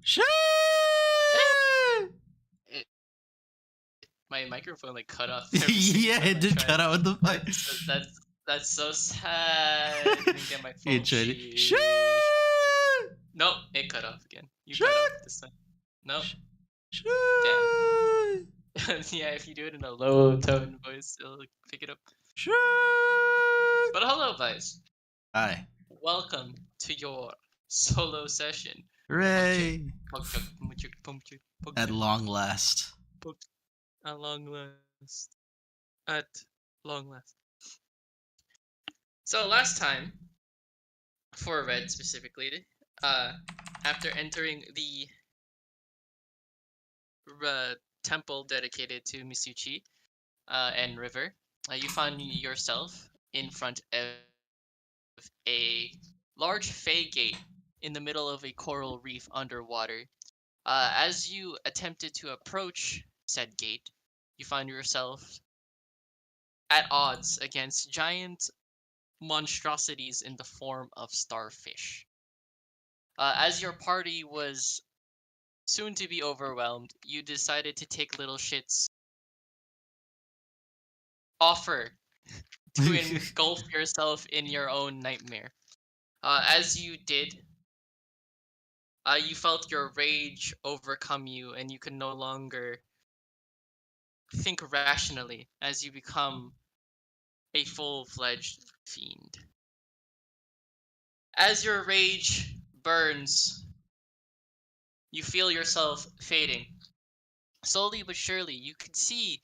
Shit! My microphone like cut off. Yeah, it did cut out with the mic. That's so sad. I didn't get my phone. You tried it. Shit! Nope, it cut off again. You Shit! cut off this time. Nope. Shit! Damn. Yeah, if you do it in a low tone voice, it'll pick it up. Shit! But hello, Vice. Hi. Welcome to your solo session. Hooray! At long last. At long last. At long last. So last time, for Red specifically, after entering the temple dedicated to Misuchi and River, you found yourself in front of a large fey gate in the middle of a coral reef underwater. As you attempted to approach said gate, you find yourself at odds against giant monstrosities in the form of starfish. As your party was soon to be overwhelmed, you decided to take little shits offer to engulf yourself in your own nightmare. As you did, you felt your rage overcome you, and you could no longer think rationally as you become a full-fledged fiend. As your rage burns, you feel yourself fading. Slowly but surely, you could see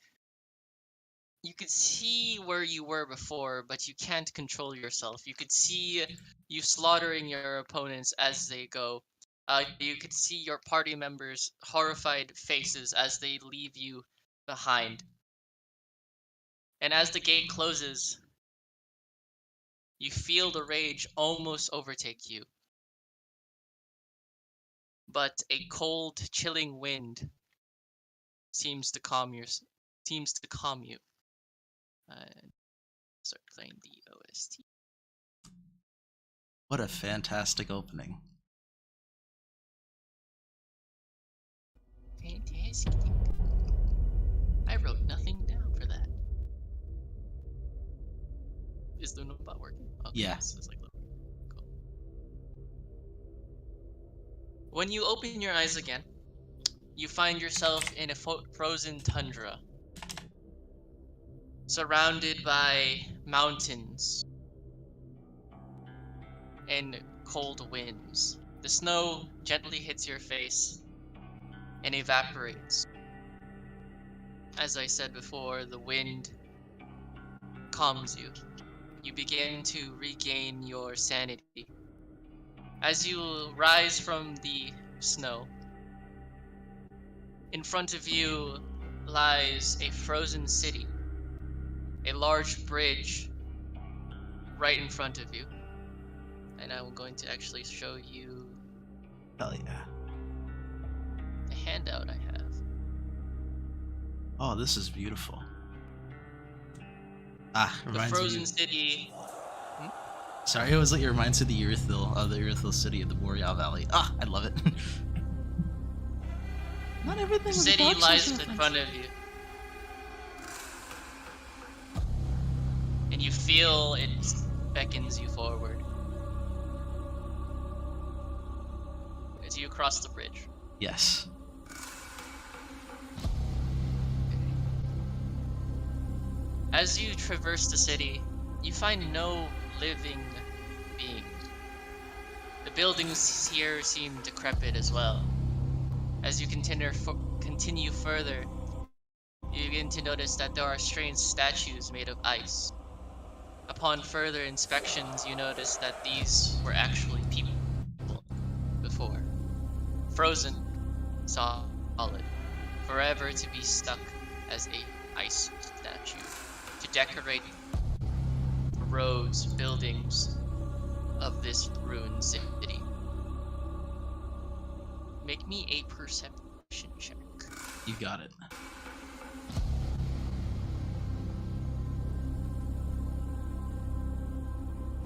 where you were before, but you can't control yourself. You could see you slaughtering your opponents as they go. You could see your party members' horrified faces as they leave you behind. And as the gate closes, you feel the rage almost overtake you. But a cold, chilling wind seems to calm you. Start playing the OST. What a fantastic opening. Fantastic. I wrote nothing down for that. Is the notebook working? Okay, Yeah. It's like, cool. When you open your eyes again, you find yourself in a frozen tundra, surrounded by mountains and cold winds. The snow gently hits your face and evaporates. As I said before, the wind calms you. You begin to regain your sanity. As you rise from the snow, in front of you lies a frozen city, a large bridge right in front of you. And I'm going to actually show you Hell yeah. the handout I have. Oh, this is beautiful. The reminds frozen me. city. Sorry, it was like it reminds me of the Irithyll city of the Boreal Valley. I love it. Not everything. The city lies in front of you. And you feel it beckons you forward. As you cross the bridge. Yes. As you traverse the city, you find no living beings. The buildings here seem decrepit as well. As you continue further, you begin to notice that there are strange statues made of ice. Upon further inspections, you notice that these were actually people before. Frozen, solid, forever to be stuck as a ice statue to decorate the roads, buildings of this ruined city. Make me a perception check. You got it.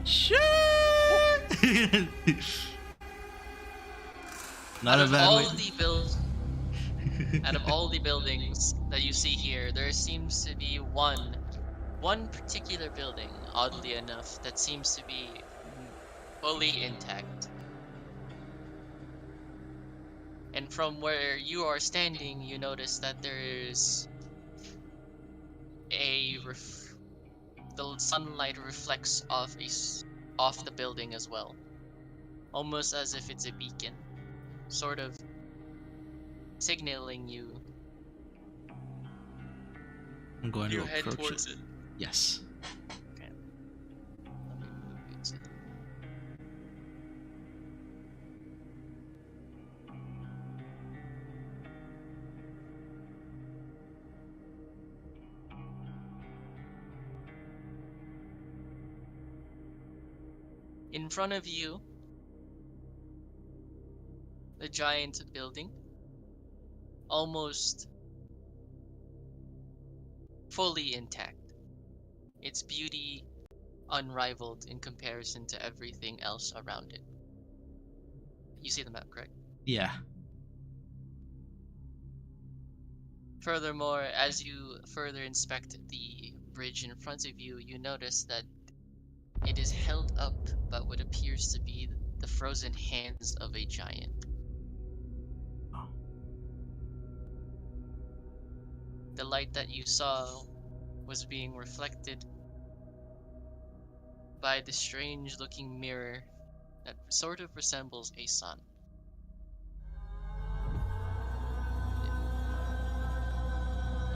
Shit! Not Out a of bad way. all the build out of all the buildings that you see here, there seems to be one particular building, oddly enough, that seems to be fully intact. And from where you are standing, you notice that there is a the sunlight reflects off the building as well, almost as if it's a beacon, sort of signaling you I'm going to to head approach it. towards it. Yes. Okay, let me move you to the. In front of you, the giant building, almost fully intact. Its beauty unrivaled in comparison to everything else around it. You see the map, correct? Yeah. Furthermore, as you further inspect the bridge in front of you, you notice that it is held up by what appears to be the frozen hands of a giant. Oh. The light that you saw was being reflected by the strange looking mirror that sort of resembles a sun.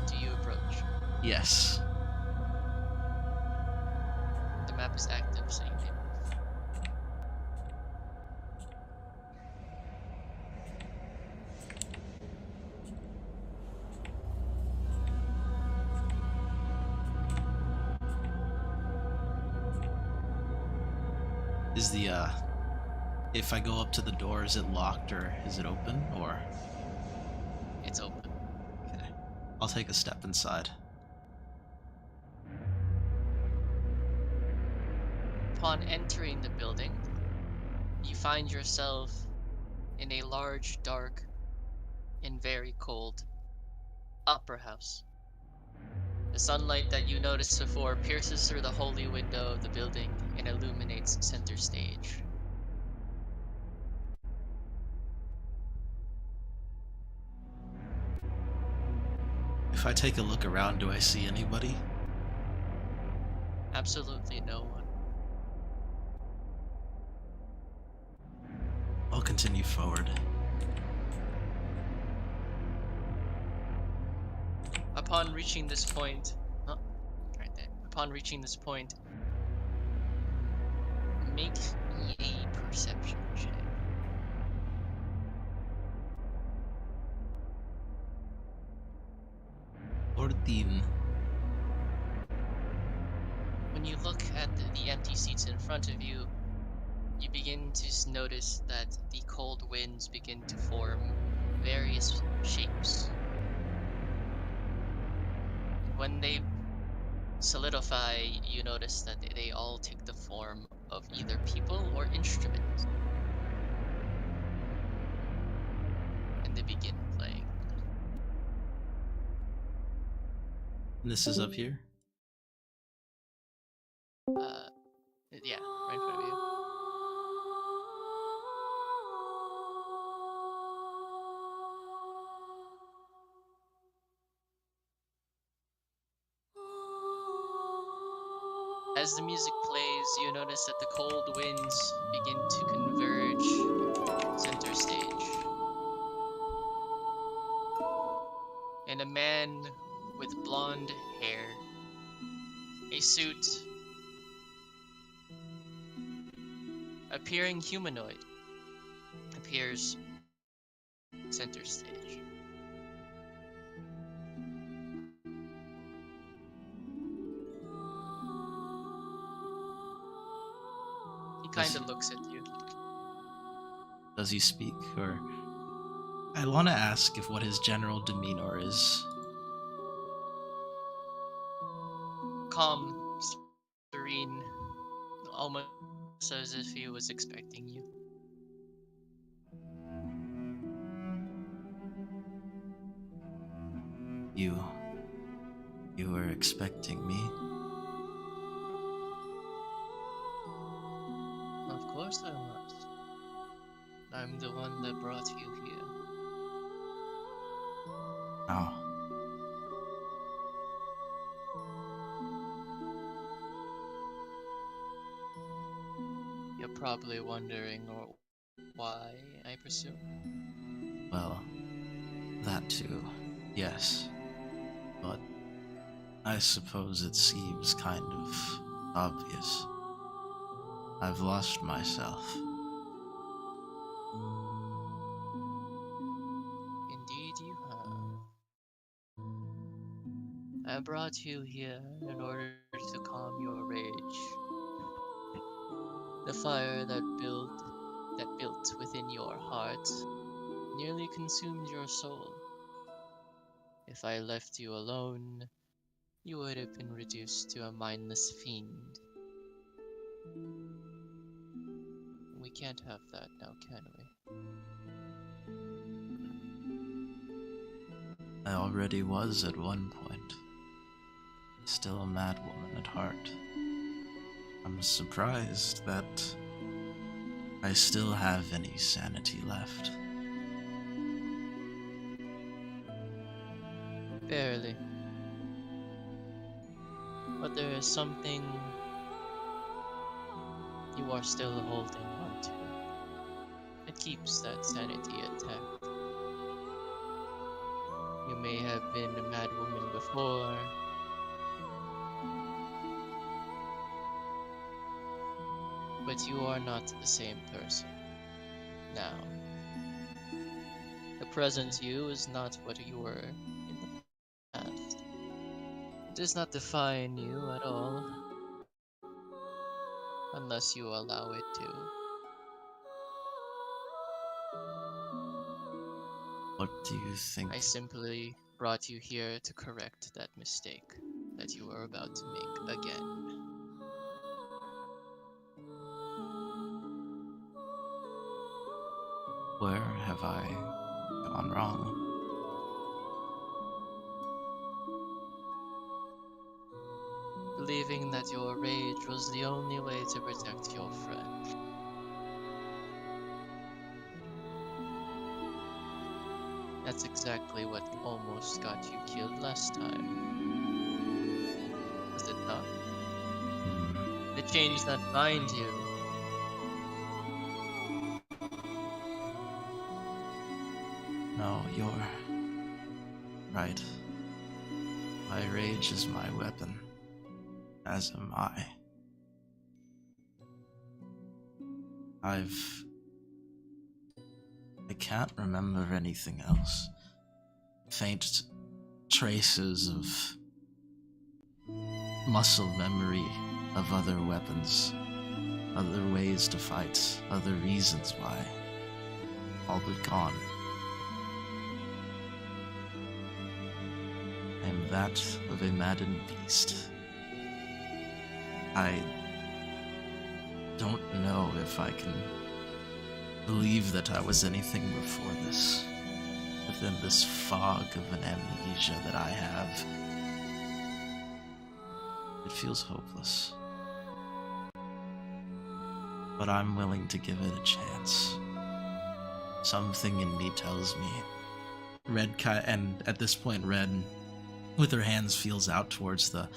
Do you approach? Yes. The map is active, so you may move. Is the if I go up to the door, is it locked or is it open or? It's open. Okay. I'll take a step inside. Upon entering the building, you find yourself in a large, dark, and very cold opera house. The sunlight that you noticed before pierces through the holy window of the building and illuminates center stage. If I take a look around, do I see anybody? Absolutely no one. I'll continue forward. Upon reaching this point, oh, right there. Upon reaching this point, make me a perception check. Ordine. When you look at the empty seats in front of you, you begin to notice that the cold winds begin to form various shapes. When they solidify, you notice that they all take the form of either people or instruments. And they begin playing. And this is up here? Yeah, right in front of you. As the music plays, you notice that the cold winds begin to converge center stage. And a man with blonde hair, a suit, appearing humanoid, appears center stage. He kind of looks at you. Does he speak or? I want to ask if what his general demeanor is. Calm, serene, almost as if he was expecting you. You. You were expecting me? Of course I was. I'm the one that brought you here. How? You're probably wondering why, I presume. Well, that too, yes. But I suppose it seems kind of obvious. I've lost myself. Indeed you have. I brought you here in order to calm your rage. The fire that built within your heart nearly consumed your soul. If I left you alone, you would have been reduced to a mindless fiend. We can't have that now, can we? I already was at one point. Still a madwoman at heart. I'm surprised that I still have any sanity left. Barely. But there is something you are still holding on to. It keeps that sanity intact. You may have been a madwoman before, but you are not the same person now. The present you is not what you were in the past. It does not define you at all, unless you allow it to. What do you think? I simply brought you here to correct that mistake that you were about to make again. Where have I gone wrong? Believing that your rage was the only way to protect your friend. That's exactly what almost got you killed last time. Was it not? The change that binds you. No, you're right. My rage is my weapon, as am I. I can't remember anything else. Faint traces of muscle memory of other weapons, other ways to fight, other reasons why. All but gone. I am that of a maddened beast. I don't know if I can believe that I was anything before this, within this fog of an amnesia that I have. It feels hopeless. But I'm willing to give it a chance. Something in me tells me. And at this point, Red, with her hands, feels out towards the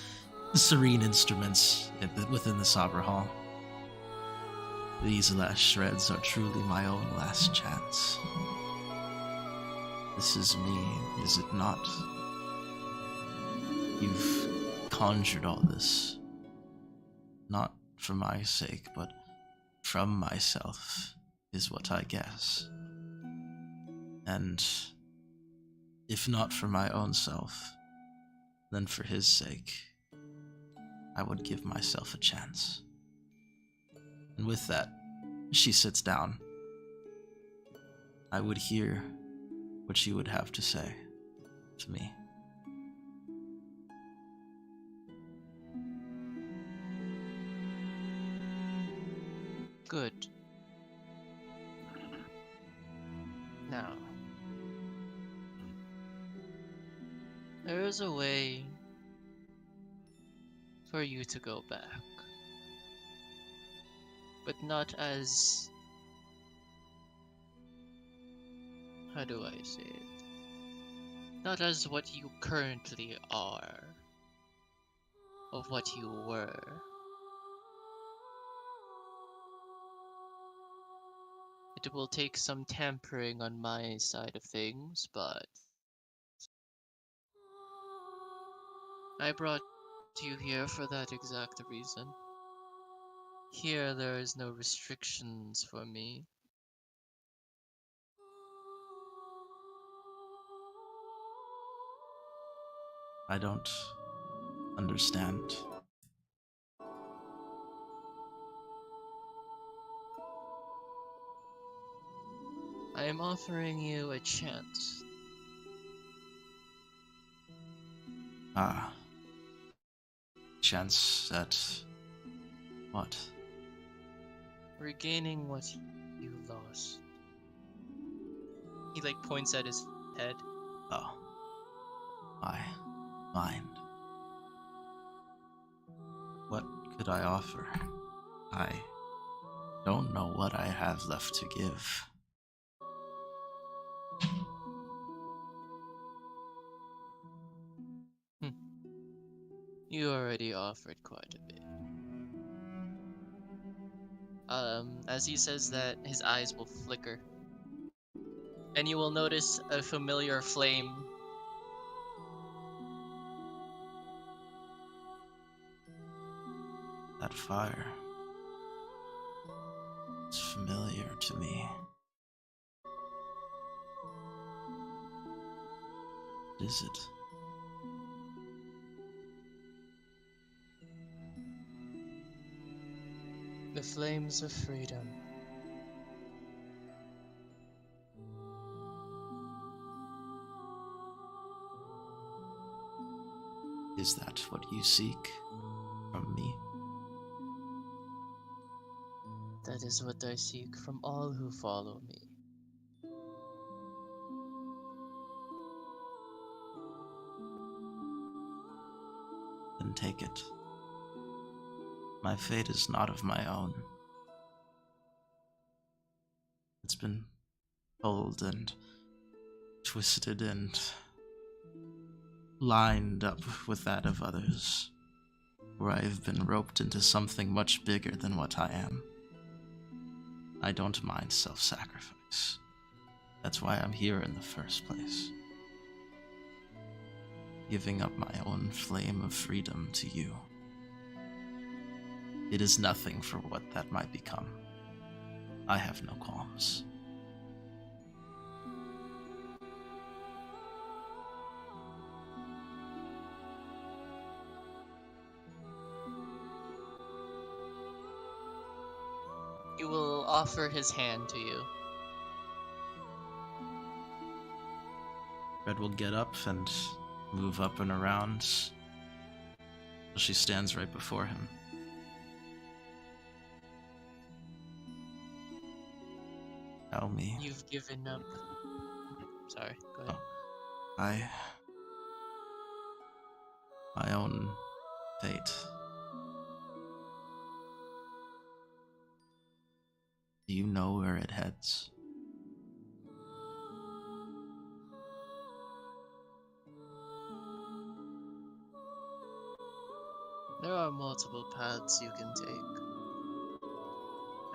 serene instruments within the Sabra Hall. These last shreds are truly my own last chance. This is me, is it not? You've conjured all this, not for my sake, but from myself, is what I guess. And if not for my own self, then for his sake, I would give myself a chance. And with that, she sits down. I would hear what she would have to say to me. Good. Now, There is a way for you to go back, but not as... how do I say it? Not as what you currently are, of what you were. It will take some tampering on my side of things, but I brought you here for that exact reason. Here there is no restrictions for me. I don't understand. I am offering you a chance. Ah. Chance at what? Regaining what you lost. He like points at his head. Oh. My mind. What could I offer? I don't know what I have left to give. You already offered quite a bit. As he says that, his eyes will flicker. And you will notice a familiar flame. That fire. It's familiar to me. What is it? The flames of freedom. Is that what you seek from me? That is what I seek from all who follow me. Then take it. My fate is not of my own. It's been pulled and twisted and lined up with that of others, where I have been roped into something much bigger than what I am. I don't mind self-sacrifice. That's why I'm here in the first place. Giving up my own flame of freedom to you. It is nothing for what that might become. I have no qualms. He will offer his hand to you. Red will get up and move up and around. She stands right before him. Tell me. You've given up. Sorry, go ahead. My own fate. Do you know where it heads? There are multiple paths you can take.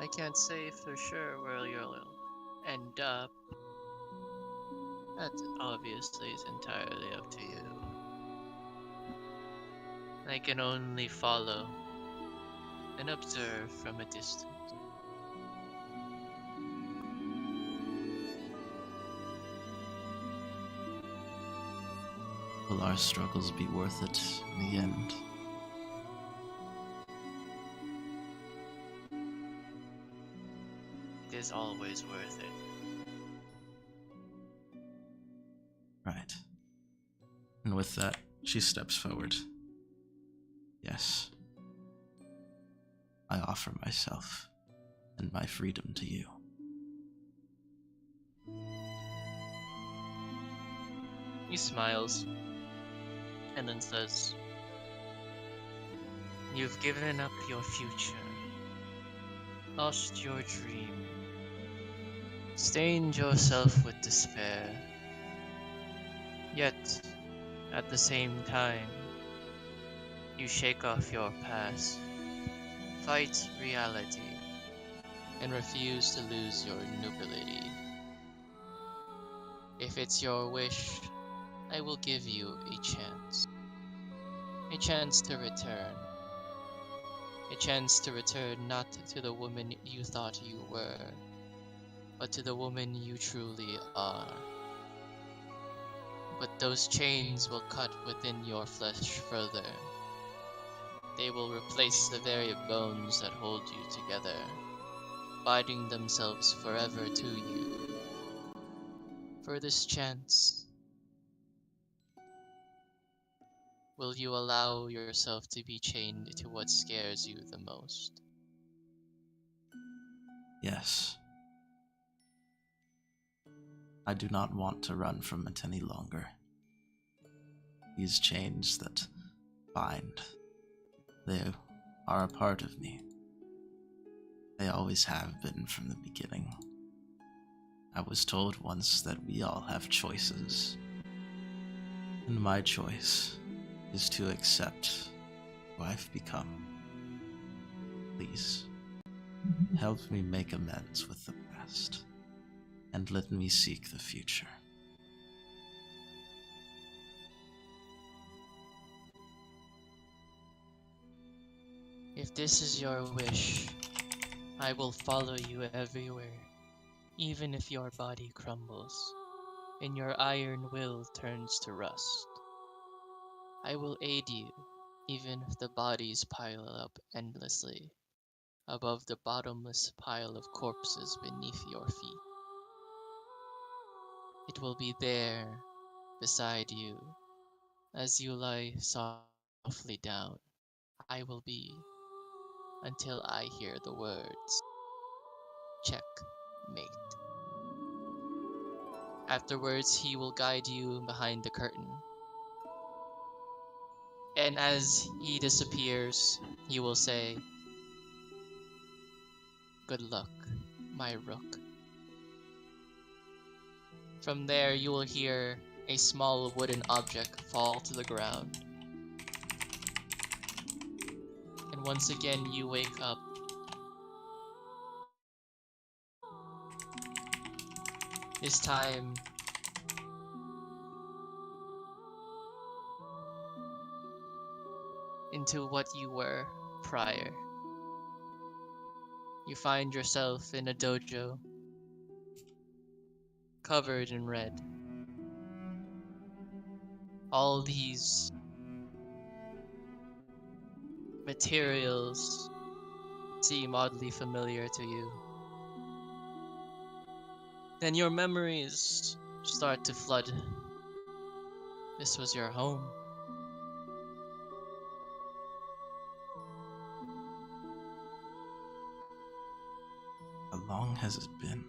I can't say for sure where you'll end up. That obviously is entirely up to you. I can only follow and observe from a distance. Will our struggles be worth it in the end? It is always worth it. Right. And with that, she steps forward. Yes. I offer myself and my freedom to you. He smiles. and then says, "You've given up your future, lost your dream, stained yourself with despair. Yet, at the same time, you shake off your past, fight reality, and refuse to lose your nobility. If it's your wish, I will give you a chance to return. A chance to return not to the woman you thought you were, but to the woman you truly are. But those chains will cut within your flesh further. They will replace the very bones that hold you together, binding themselves forever to you. For this chance, will you allow yourself to be chained to what scares you the most?" Yes. I do not want to run from it any longer. These chains that bind, they are a part of me. They always have been from the beginning. I was told once that we all have choices, and my choice is to accept who I've become. Please, help me make amends with the past, and let me seek the future. If this is your wish, I will follow you everywhere, even if your body crumbles and your iron will turns to rust. I will aid you, even if the bodies pile up endlessly above the bottomless pile of corpses beneath your feet. It will be there, beside you, as you lie softly down. I will be, until I hear the words, "Checkmate." Afterwards, he will guide you behind the curtain. And as he disappears, he will say, "Good luck, my rook." From there, you will hear a small wooden object fall to the ground. And once again, you wake up. This time, into what you were prior. You find yourself in a dojo, covered in red. All these materials seem oddly familiar to you. Then your memories start to flood. This was your home. How long has it been?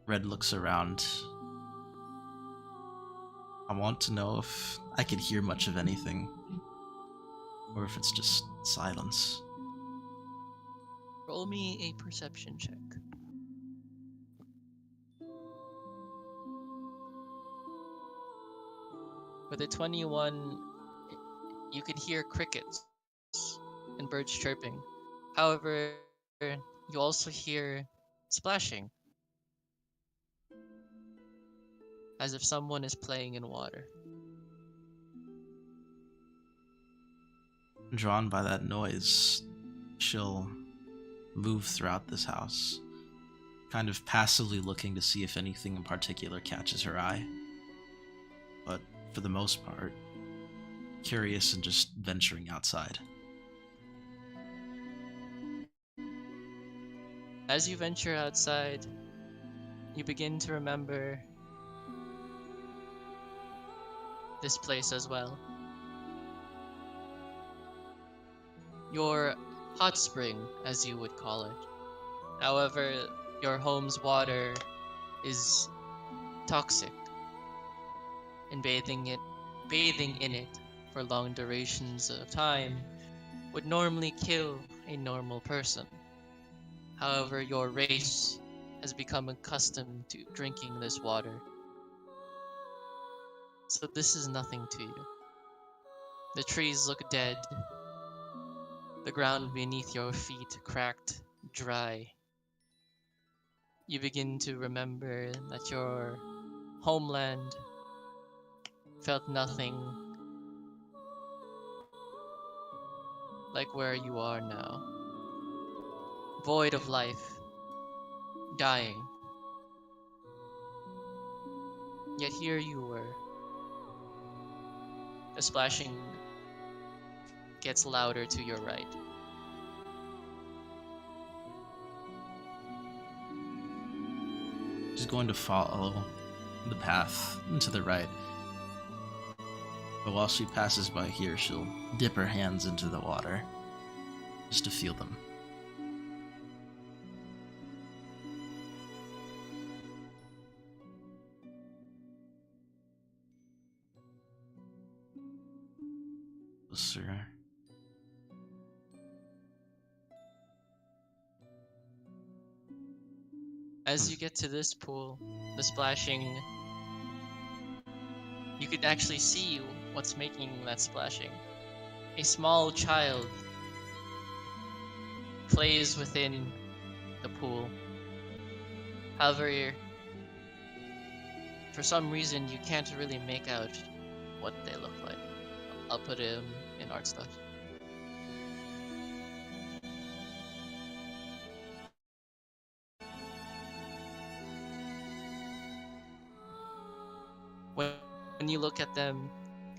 Red looks around. I want to know if I can hear much of anything, or if it's just silence. Roll me a perception check. With a 21, you can hear crickets and birds chirping. However, you also hear splashing, as if someone is playing in water. Drawn by that noise, she'll move throughout this house, kind of passively looking to see if anything in particular catches her eye. But for the most part, curious and just venturing outside. As you venture outside, you begin to remember this place as well. Your hot spring, as you would call it, However, your home's water is toxic, and bathing in it for long durations of time would normally kill a normal person. However, your race has become accustomed to drinking this water, so this is nothing to you. The trees look dead, the ground beneath your feet cracked, dry. You begin to remember that your homeland felt nothing like where you are now. Void of life, dying. Yet here you were. The splashing gets louder to your right. She's going to follow the path to the right. But while she passes by here, she'll dip her hands into the water just to feel them. Closer. As you get to this pool, the splashing, you can actually see what's making that splashing. A small child plays within the pool. However, for some reason, you can't really make out what they look like. I'll put him in art stuff. When you look at them,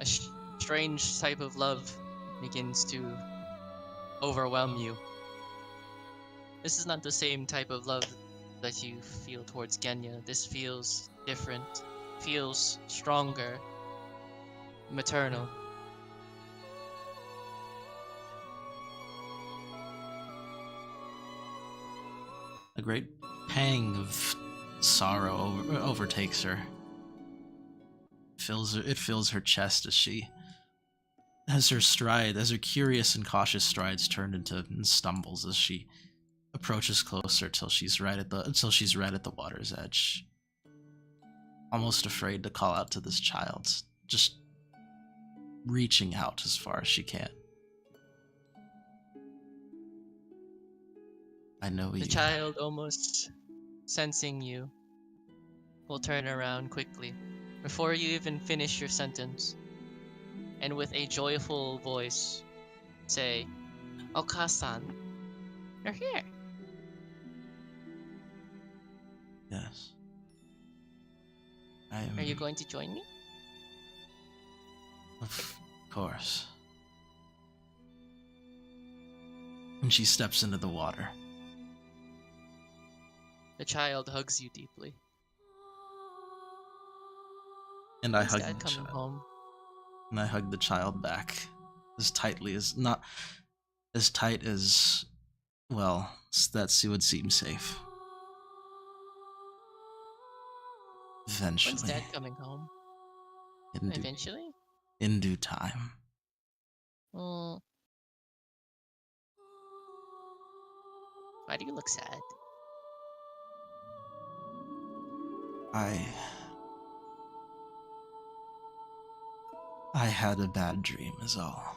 a strange type of love begins to overwhelm you. This is not the same type of love that you feel towards Genya. This feels different, feels stronger, maternal. A great pang of sorrow overtakes her. It fills her chest as her curious and cautious strides turn into stumbles as she approaches closer till she's right at the water's edge. Almost afraid to call out to this child, just reaching out as far as she can. I know you. The child, almost sensing you, will turn around quickly before you even finish your sentence, and with a joyful voice say, "Okasan, you're here." Yes. Are you going to join me? Of course. And she steps into the water. The child hugs you deeply. And I When's hug Dad the coming child. home? And I hug the child back as tightly as not as tight as well, that would seem safe. Eventually. When's Dad coming home? Eventually? In due time. Well, why do you look sad? I had a bad dream is all.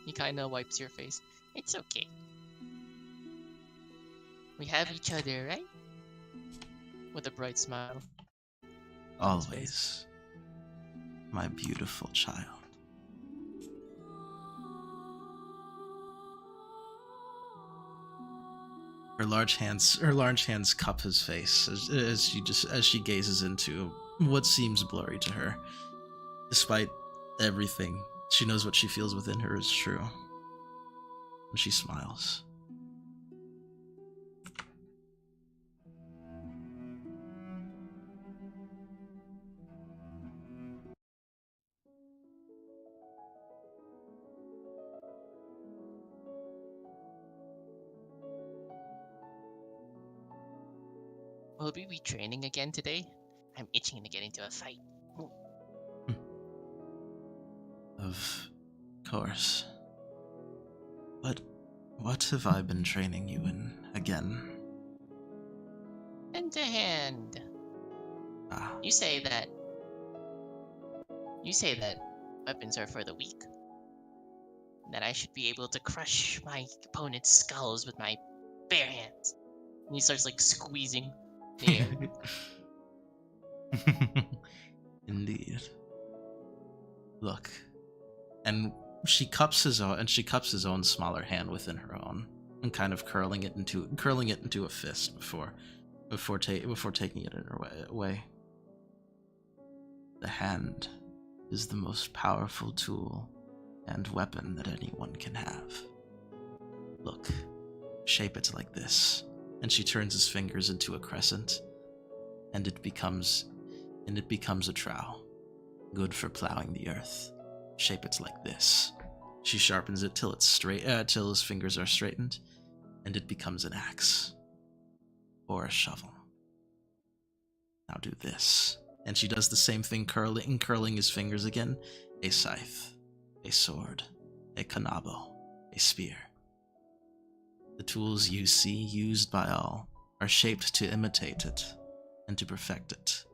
He kinda wipes your face. It's okay. We have each other, right? With a bright smile. Always. My beautiful child. Her large hands cup his face as she gazes into what seems blurry to her. Despite everything, she knows what she feels within her is true. And she smiles. Will we be training again today? I'm itching to get into a fight. Of course. But what have I been training you in again? Hand to hand. Ah, You say that weapons are for the weak. That I should be able to crush my opponent's skulls with my bare hands. And he starts like squeezing the air. indeed. Look, and she cups his own smaller hand within her own, and kind of curling it into a fist before taking it in her way. The hand is the most powerful tool and weapon that anyone can have. Look, shape it like this, and she turns his fingers into a crescent, and it becomes a trowel, good for plowing the earth. Shape it like this. She sharpens it till it's straight, till his fingers are straightened, and it becomes an axe or a shovel. Now do this, and she does the same thing, curling his fingers again. A scythe, a sword, a kanabo, a spear. The tools you see used by all are shaped to imitate it and to perfect it.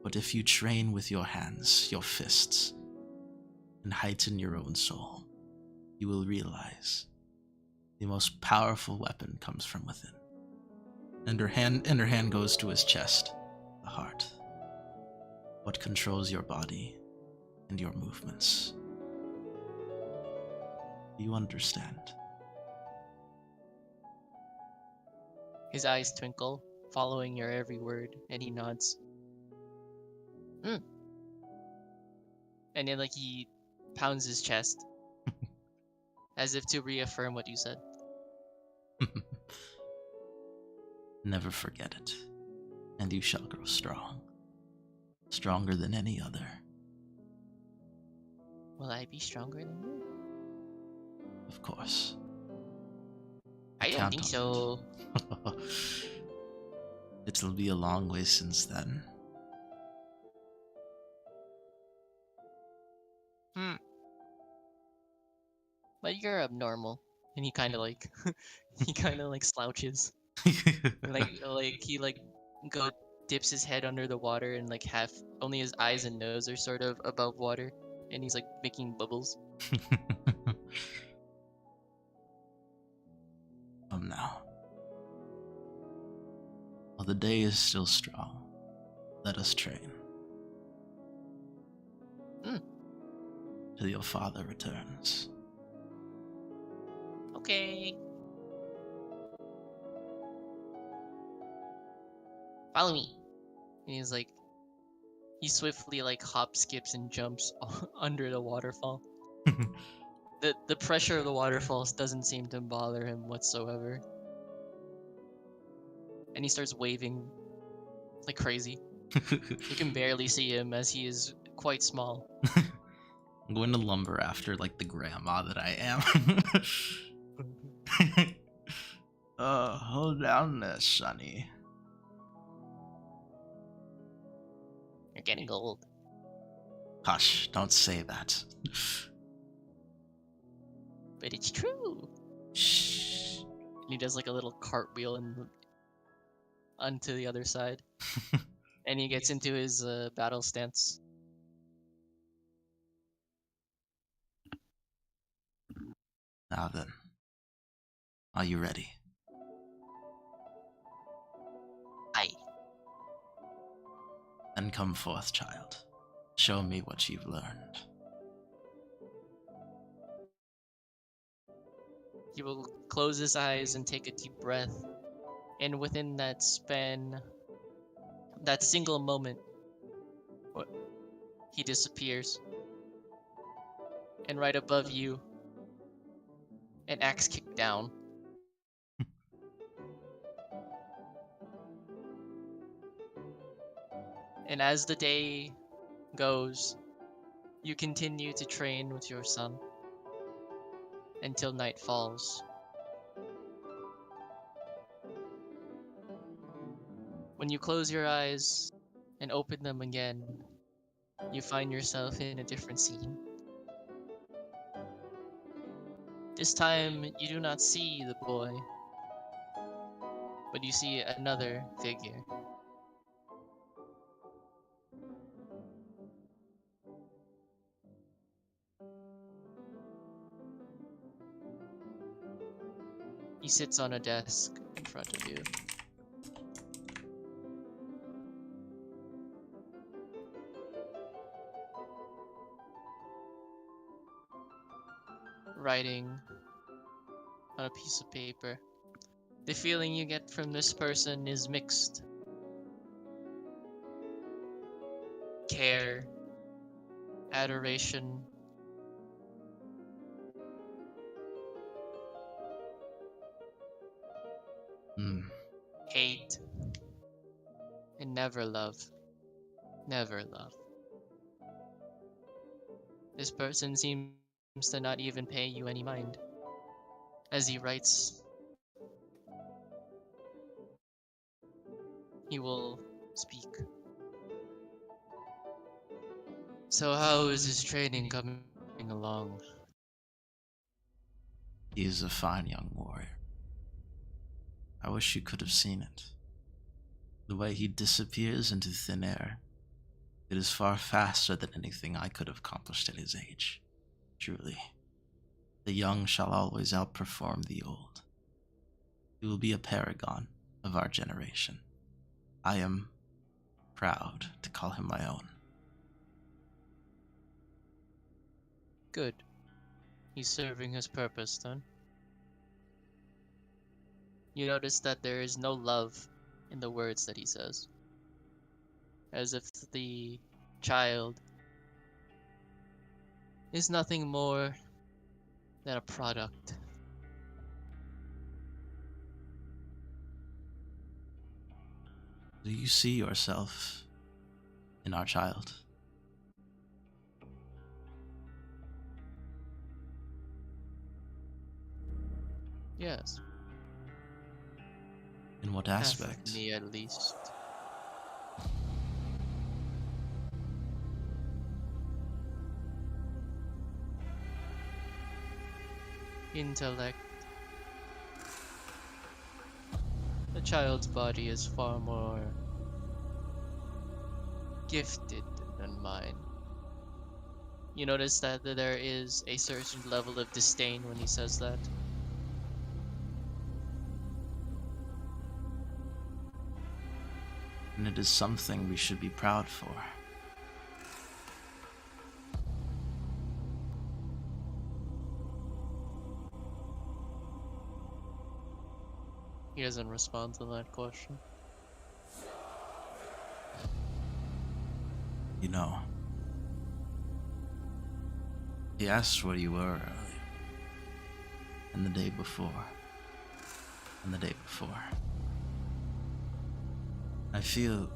But if you train with your hands, your fists, and heighten your own soul, you will realize the most powerful weapon comes from within. And her hand goes to his chest, the heart. What controls your body and your movements? Do you understand? His eyes twinkle, following your every word, and he nods. And then like he pounds his chest as if to reaffirm what you said. Never forget it, and you shall grow strong. Stronger than any other. Will I be stronger than you? Of course. I don't think so. It'll be a long way since then. But you're abnormal. And he kind of like, slouches. like he go dips his head under the water and like only his eyes and nose are sort of above water, and he's like making bubbles. Come now. While the day is still strong, let us train. Till your father returns. Okay. Follow me. And he's like, he swiftly like hop, skips, and jumps under the waterfall. The pressure of the waterfalls doesn't seem to bother him whatsoever. And he starts waving like crazy. You can barely see him as he is quite small. I'm going to lumber after like the grandma that I am. Hold down there, Sonny. You're getting old. Hush, don't say that. But it's true. Shh. And he does like a little cartwheel and onto the other side. And he gets into his battle stance. Now then, are you ready? Aye. Then come forth, child. Show me what you've learned. He will close his eyes and take a deep breath. And within that span, that single moment, he disappears. And right above you, an axe kicked down. And as the day goes, you continue to train with your son until night falls. When you close your eyes and open them again, you find yourself in a different scene. This time, you do not see the boy, but you see another figure. He sits on a desk in front of you. Writing on a piece of paper. The feeling you get from this person is mixed. Care, adoration, hate, and never love. Never love. This person seems to not even pay you any mind. As he writes, he will speak. So how is his training coming along? He is a fine young warrior. I wish you could have seen it. The way he disappears into thin air. It is far faster than anything I could have accomplished at his age. Truly, the young shall always outperform the old. He will be a paragon of our generation. I am proud to call him my own. Good. He's serving his purpose then. You notice that there is no love in the words that he says. As if the child is nothing more than a product. Do you see yourself in our child? Yes. In what Half of aspect? me at least. Intellect. The child's body is far more gifted than mine. You notice that there is a certain level of disdain when he says that. And it is something we should be proud for. He doesn't respond to that question. You know, he asked where you were earlier, and the day before, and the day before. I feel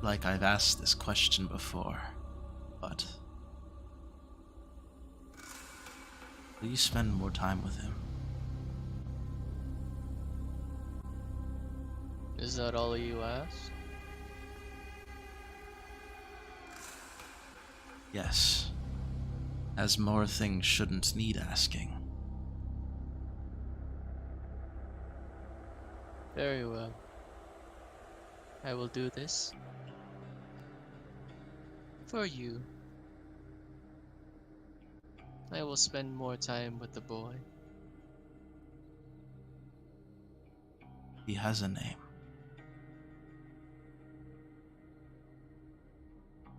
like I've asked this question before, but will you spend more time with him? Is that all you ask? Yes, as more things shouldn't need asking. Very well. I will do this. For you. I will spend more time with the boy. He has a name.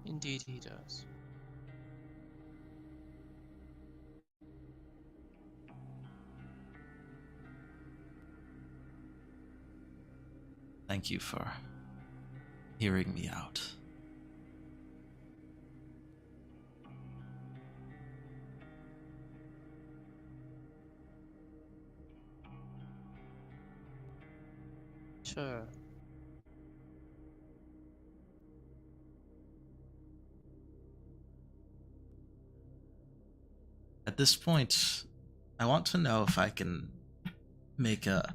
Indeed he does. Thank you for hearing me out. Sure. At this point, I want to know if I can make a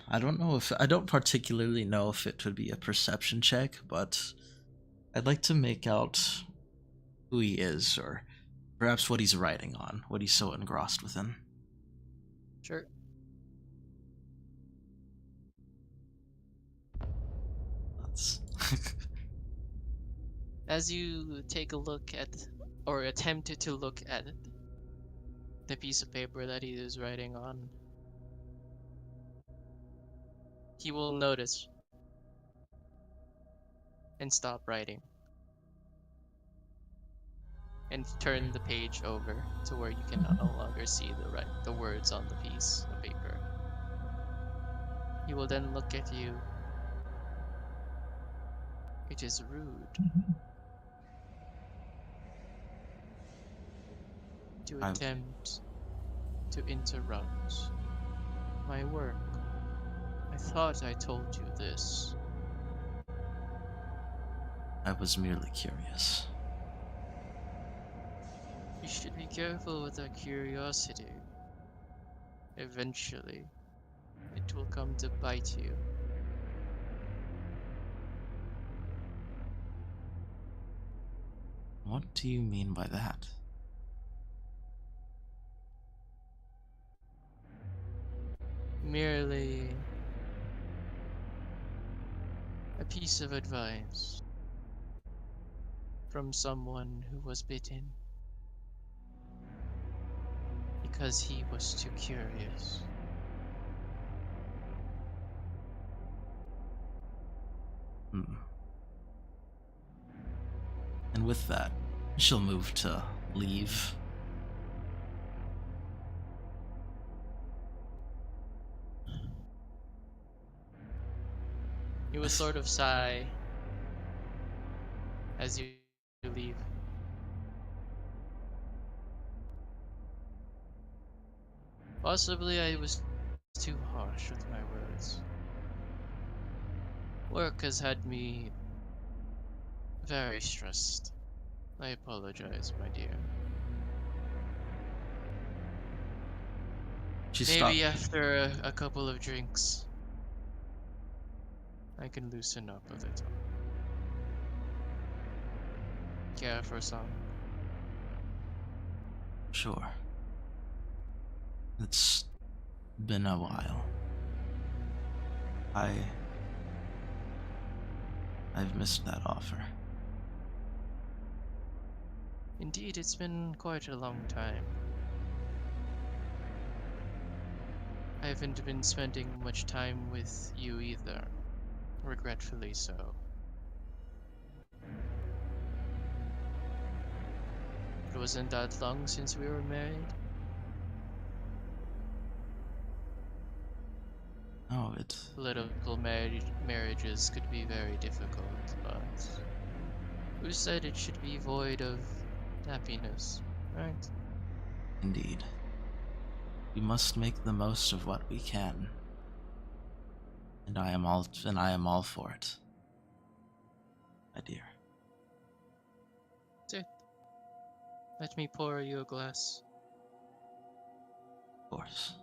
I don't know if I don't particularly know if it would be a perception check, but I'd like to make out who he is, or perhaps what he's writing on, what he's so engrossed within. Sure. That's As you take a look at, or attempt to look at the piece of paper that he is writing on, he will notice and stop writing and turn the page over to where you can no longer see the words on the piece of paper. He will then look at you. It is rude to I attempt to interrupt my work. I thought I told you this. I was merely curious. You should be careful with that curiosity. Eventually, it will come to bite you. What do you mean by that? Merely a piece of advice from someone who was bitten because he was too curious. And with that, she'll move to leave. You will sort of sigh as you leave. Possibly I was too harsh with my words. Work has had me very stressed. I apologize, my dear. She Maybe stopped. after a couple of drinks, I can loosen up a little. Care for some? Sure. It's been a while. I've missed that offer. Indeed, it's been quite a long time. I haven't been spending much time with you either. Regretfully so. It wasn't that long since we were married. Oh, Political marriages could be very difficult, but who said it should be void of happiness, right? indeed. We must make the most of what we can. And I am all for it. My dear. Sit. Let me pour you a glass. Of course.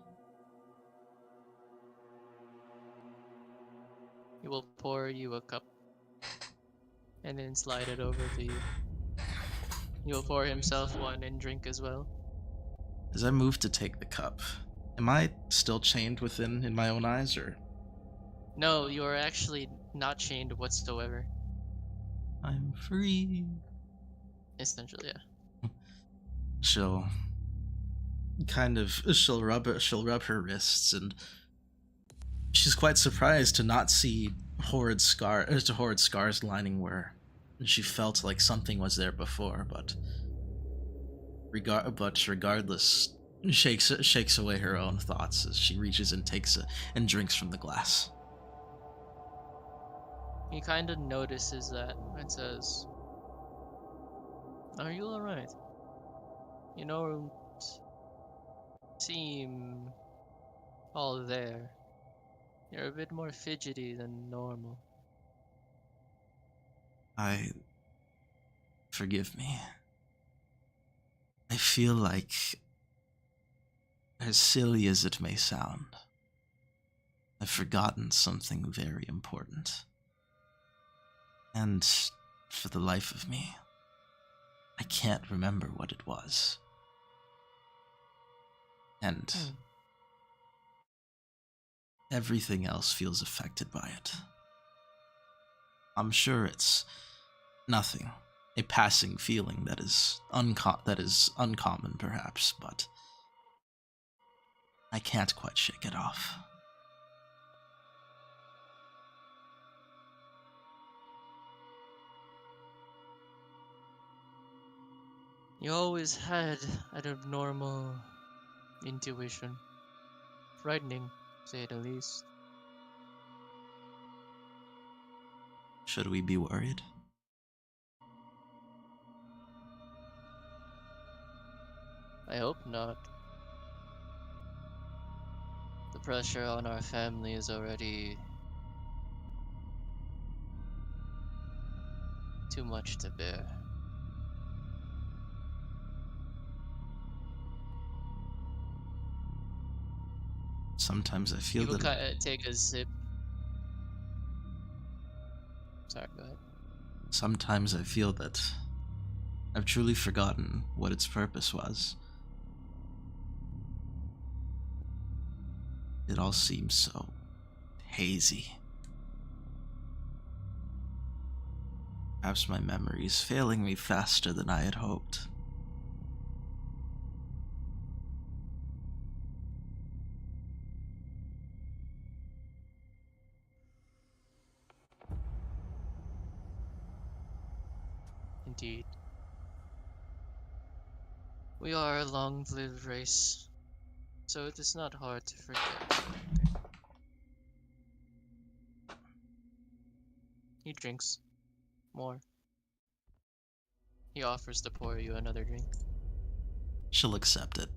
He will pour you a cup and then slide it over to you. He will pour himself one and drink as well. As I move to take the cup, am I still chained within in my own eyes, or? No, you are actually not chained whatsoever. I'm free. Essentially, yeah. She'll rub her wrists, and she's quite surprised to not see horrid scars lining where she felt like something was there before, but regardless, shakes away her own thoughts as she reaches and takes it and drinks from the glass. He kind of notices that and says, "Are you alright? You don't seem all there. You're a bit more fidgety than normal." Forgive me. I feel like, as silly as it may sound, I've forgotten something very important. And for the life of me, I can't remember what it was. And everything else feels affected by it. I'm sure it's nothing, a passing feeling that is uncommon perhaps, but I can't quite shake it off. You always had an abnormal intuition. Frightening, to say the least. Should we be worried? I hope not. The pressure on our family is already too much to bear. Sometimes I feel People that take a sip. Sorry, go ahead. sometimes I feel that I've truly forgotten what its purpose was. It all seems so hazy. Perhaps my memory is failing me faster than I had hoped. Indeed. We are a long-lived race, so it is not hard to forget. He drinks more. He offers to pour you another drink. She'll accept it.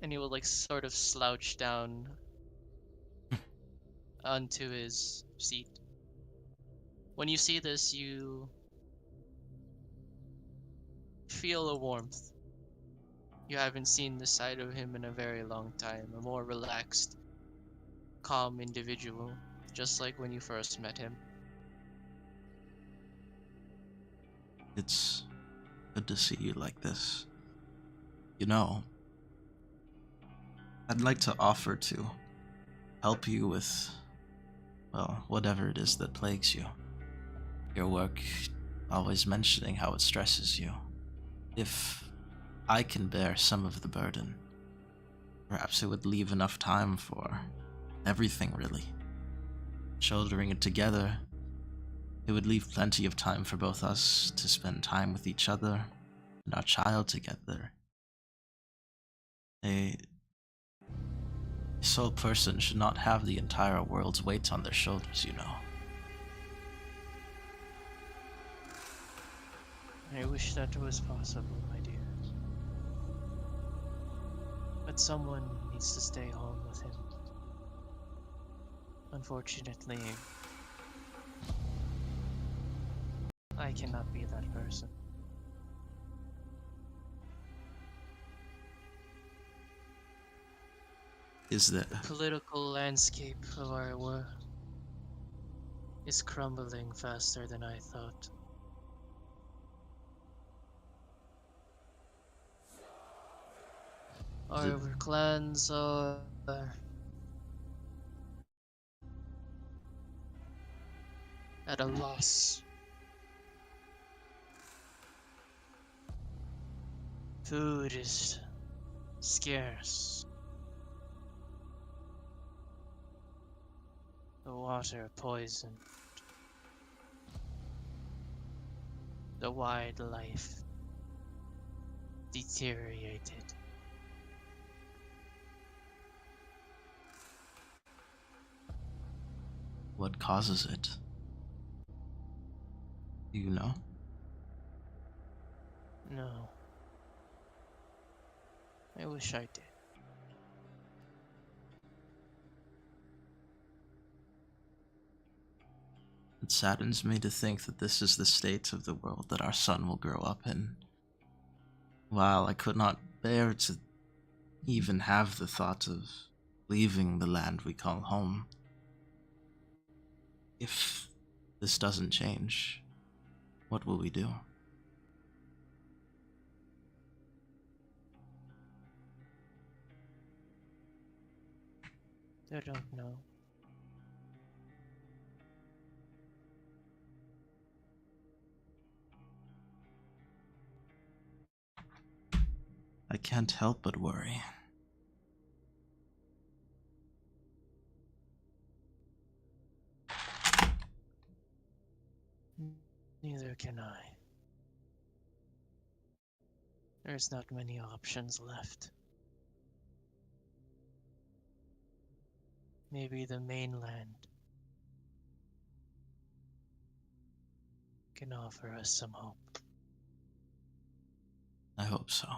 And he will like sort of slouch down onto his seat. When you see this, you feel a warmth. You haven't seen this side of him in a very long time. A more relaxed, calm individual, just like when you first met him. It's good to see you like this. You know, I'd like to offer to help you with, well, whatever it is that plagues you. Your work always mentioning how it stresses you. If I can bear some of the burden, perhaps it would leave enough time for everything, really. Shouldering it together, it would leave plenty of time for both us to spend time with each other and our child together. A sole person should not have the entire world's weight on their shoulders, you know. I wish that was possible, my dear. But someone needs to stay home with him. Unfortunately, I cannot be that person. Is that The political landscape of our world is crumbling faster than I thought. Our clans are at a loss. Food is scarce. The water poisoned. The wildlife deteriorated. what causes it? Do you know? No. I wish I did. It saddens me to think that this is the state of the world that our son will grow up in. While I could not bear to even have the thought of leaving the land we call home. If this doesn't change, what will we do? I don't know. I can't help but worry. Neither can I. There's not many options left. Maybe the mainland can offer us some hope. I hope so.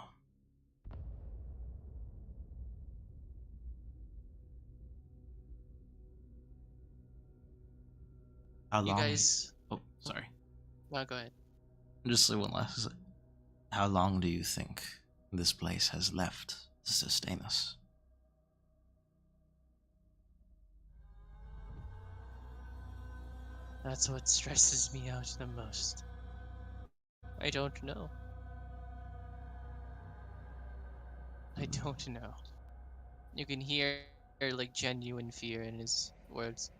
How You long? guys... Oh, sorry. No, go ahead. Just one last. How long do you think this place has left to sustain us? That's what stresses me out the most. I don't know. I don't know. You can hear like genuine fear in his words.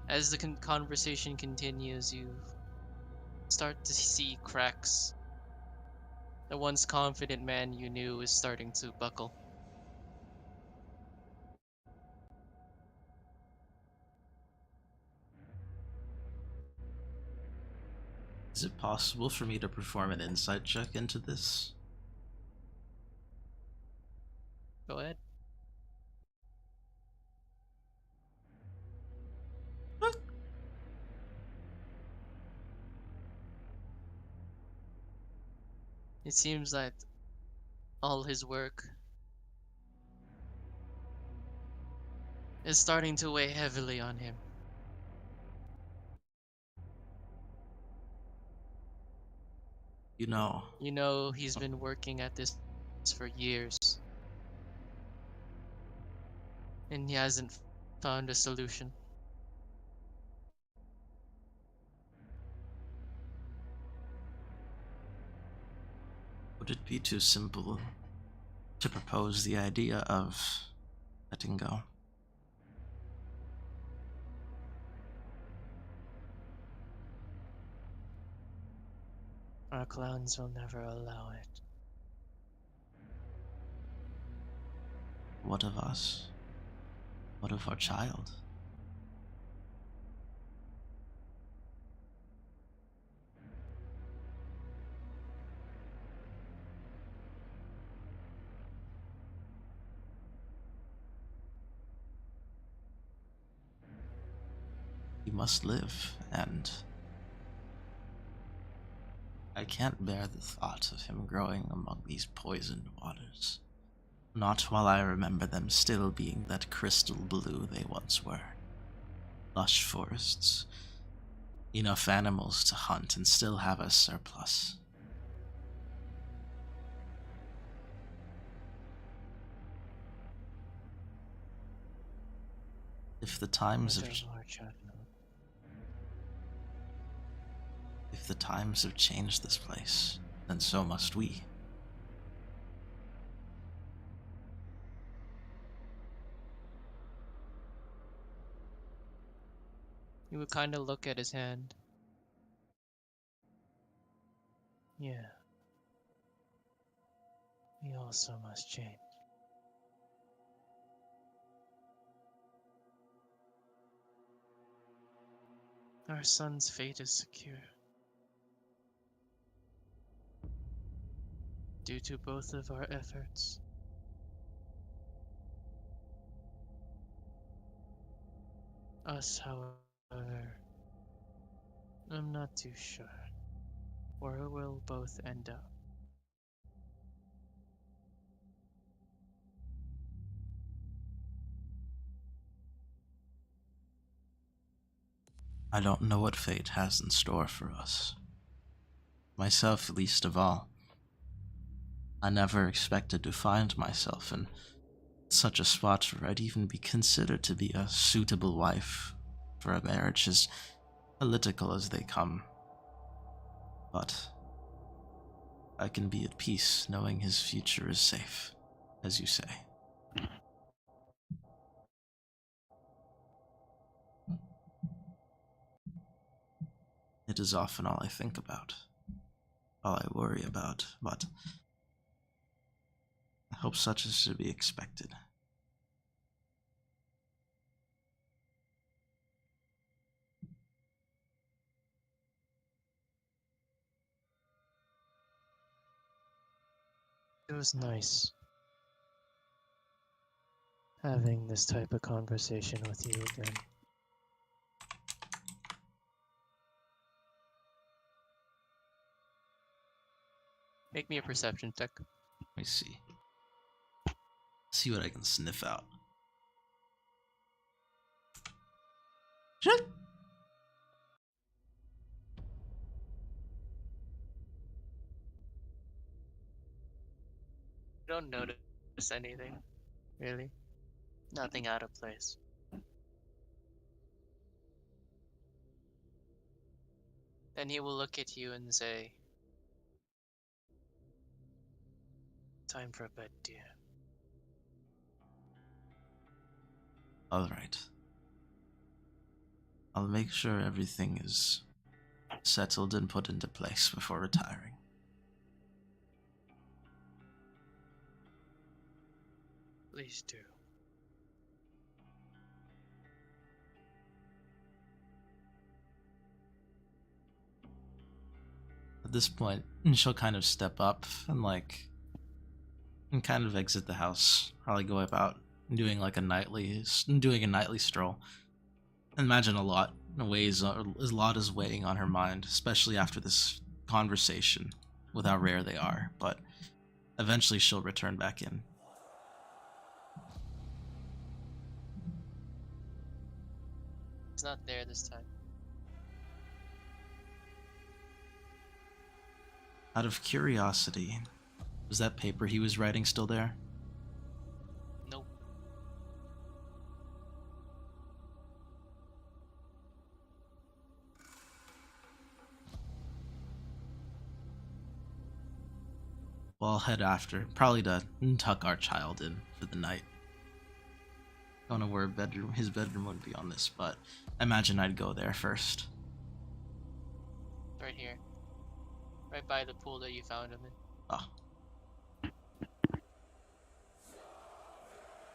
As the conversation continues, you start to see cracks. The once confident man you knew is starting to buckle. Is it possible for me to perform an insight check into this? Go ahead. It seems that all his work is starting to weigh heavily on him. You know, You know, he's been working at this for years, and he hasn't found a solution. would it be too simple to propose the idea of letting go? Our clowns will never allow it. What of us? What of our child? He must live, and I can't bear the thought of him growing among these poisoned waters. Not while I remember them still being that crystal blue they once were. Lush forests, enough animals to hunt and still have a surplus. If the times What of of our child? if the times have changed this place, then so must we. You would kind of look at his hand. Yeah. We also must change. Our son's fate is secure. Due to both of our efforts. Us, however, I'm not too sure where we'll both end up. I don't know what fate has in store for us. Myself least of all. I never expected to find myself in such a spot where I'd even be considered to be a suitable wife for a marriage as political as they come. But I can be at peace knowing his future is safe, as you say. It is often all I think about, all I worry about, but I hope such is to be expected. It was nice having this type of conversation with you again. Make me a perception check. Let me see. See what I can sniff out. Shit! You don't notice anything, really. Nothing out of place. Then he will look at you and say, "Time for bed, dear." Alright. I'll make sure everything is settled and put into place before retiring. Please do. At this point, she'll kind of step up and kind of exit the house. Probably go about doing like a nightly stroll. Imagine a lot is weighing on her mind, especially after this conversation, with how rare they are. But eventually, she'll return back in. He's not there this time. Out of curiosity, was that paper he was writing still there? Nope. Well, I'll head after, probably to tuck our child in for the night. Don't know where his bedroom would be on this, but I imagine I'd go there first. Right here. Right by the pool that you found him in. Oh.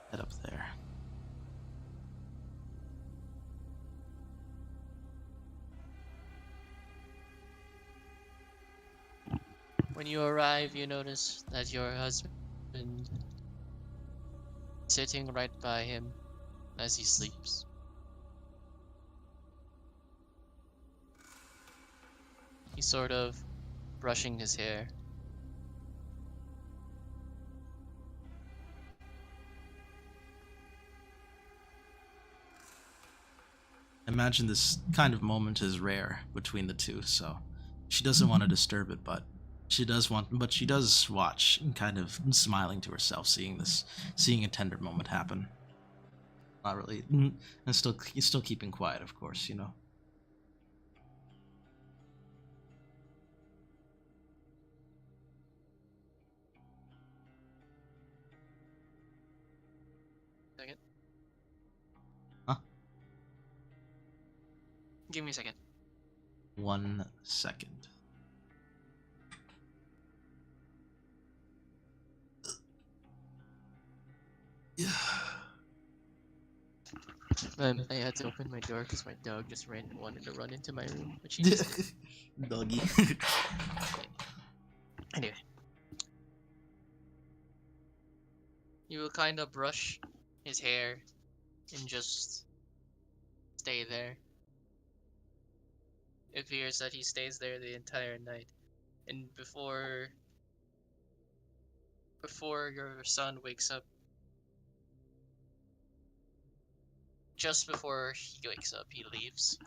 Head up there. When you arrive, you notice that your husband is sitting right by him as he sleeps. He's sort of brushing his hair. Imagine this kind of moment is rare between the two, so she doesn't want to disturb it, but she does watch and kind of smiling to herself, seeing a tender moment happen. Not really, and still keeping quiet, of course, you know. Second. Huh? Give me a second. 1 second. Yeah. I had to open my door because my dog just wanted to run into my room, but she just Doggy. Anyway. You will kind of brush his hair and just stay there. It appears that he stays there the entire night. And before your son wakes up, just before he wakes up, he leaves.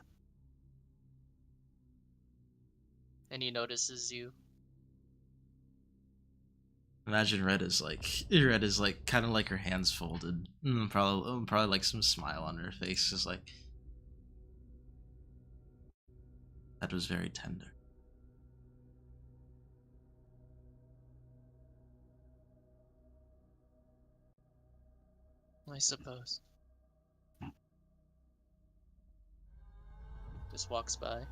and he notices you. Imagine Red is like kind of like her hands folded, probably like some smile on her face, just like that was very tender. I suppose. Just walks by.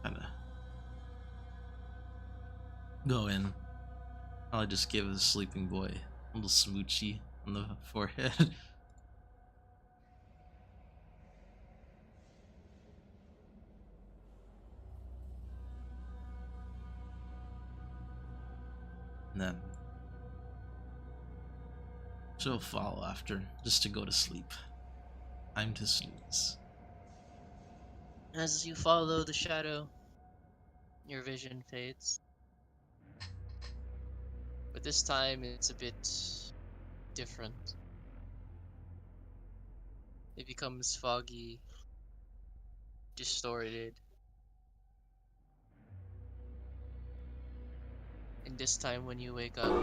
Kinda go in. I'll just give the sleeping boy a little smoochy on the forehead. And then she'll follow after, just to go to sleep. Time to snooze. As you follow the shadow, your vision fades. But this time it's a bit different. It becomes foggy, distorted. And this time when you wake up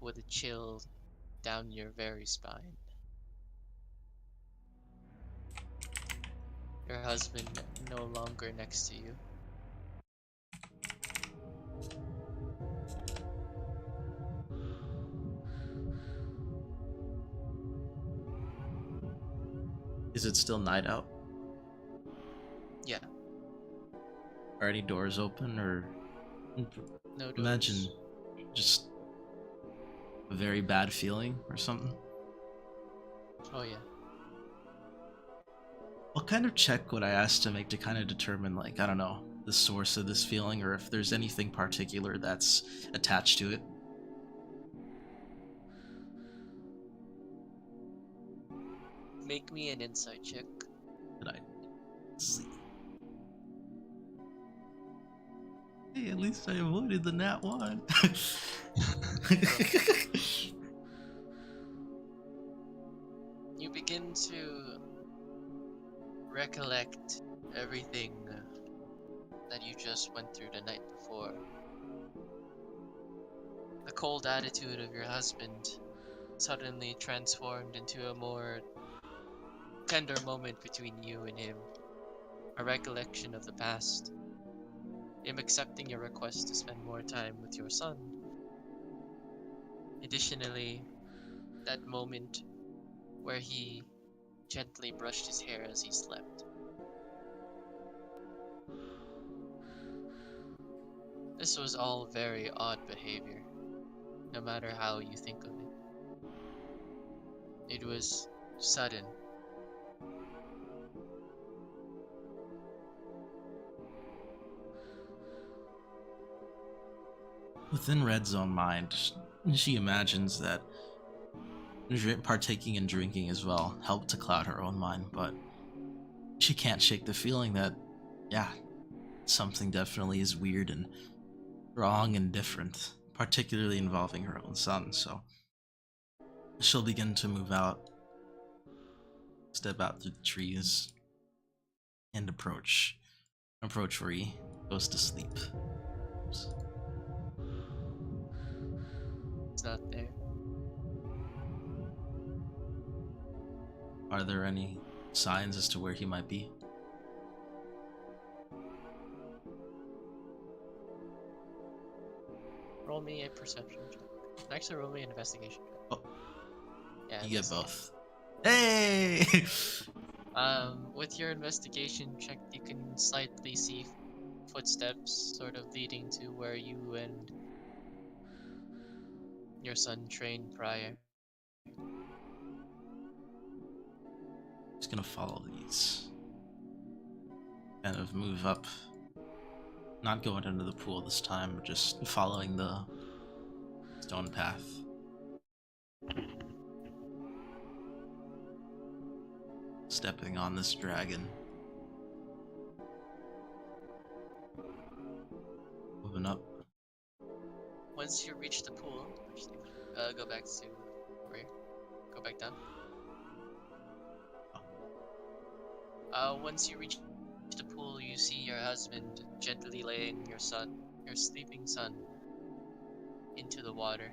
with a chill down your very spine. Your husband no longer next to you. Is it still night out? Yeah, Are any doors open, or no doors. imagine just a very bad feeling or something? Oh yeah. What kind of check would I ask to make to kind of determine, like, I don't know, the source of this feeling, or if there's anything particular that's attached to it? Make me an insight check. Did I see? Hey, at least I avoided the nat one. You begin to recollect everything that you just went through the night before. The cold attitude of your husband suddenly transformed into a more tender moment between you and him. A recollection of the past. Him accepting your request to spend more time with your son. Additionally, that moment where he gently brushed his hair as he slept. This was all very odd behavior, no matter how you think of it. It was sudden. Within Red's own mind, she imagines that partaking in drinking as well helped to cloud her own mind, but she can't shake the feeling that, yeah, something definitely is weird and wrong and different, particularly involving her own son, so she'll begin to move out, step out through the trees, and approach where he goes to sleep. It's not there. Are there any signs as to where he might be? Roll me a perception check. Actually, roll me an investigation check. Oh, Yeah, you get investigation. both. Hey! With your investigation check, you can slightly see footsteps sort of leading to where you and your son trained prior. Just gonna follow these. Kind of move up. Not going into the pool this time, but just following the stone path. Stepping on this dragon. Moving up. Once you reach the pool, actually, go back to where? Go back down. Once you reach the pool, you see your husband gently laying your sleeping son, into the water.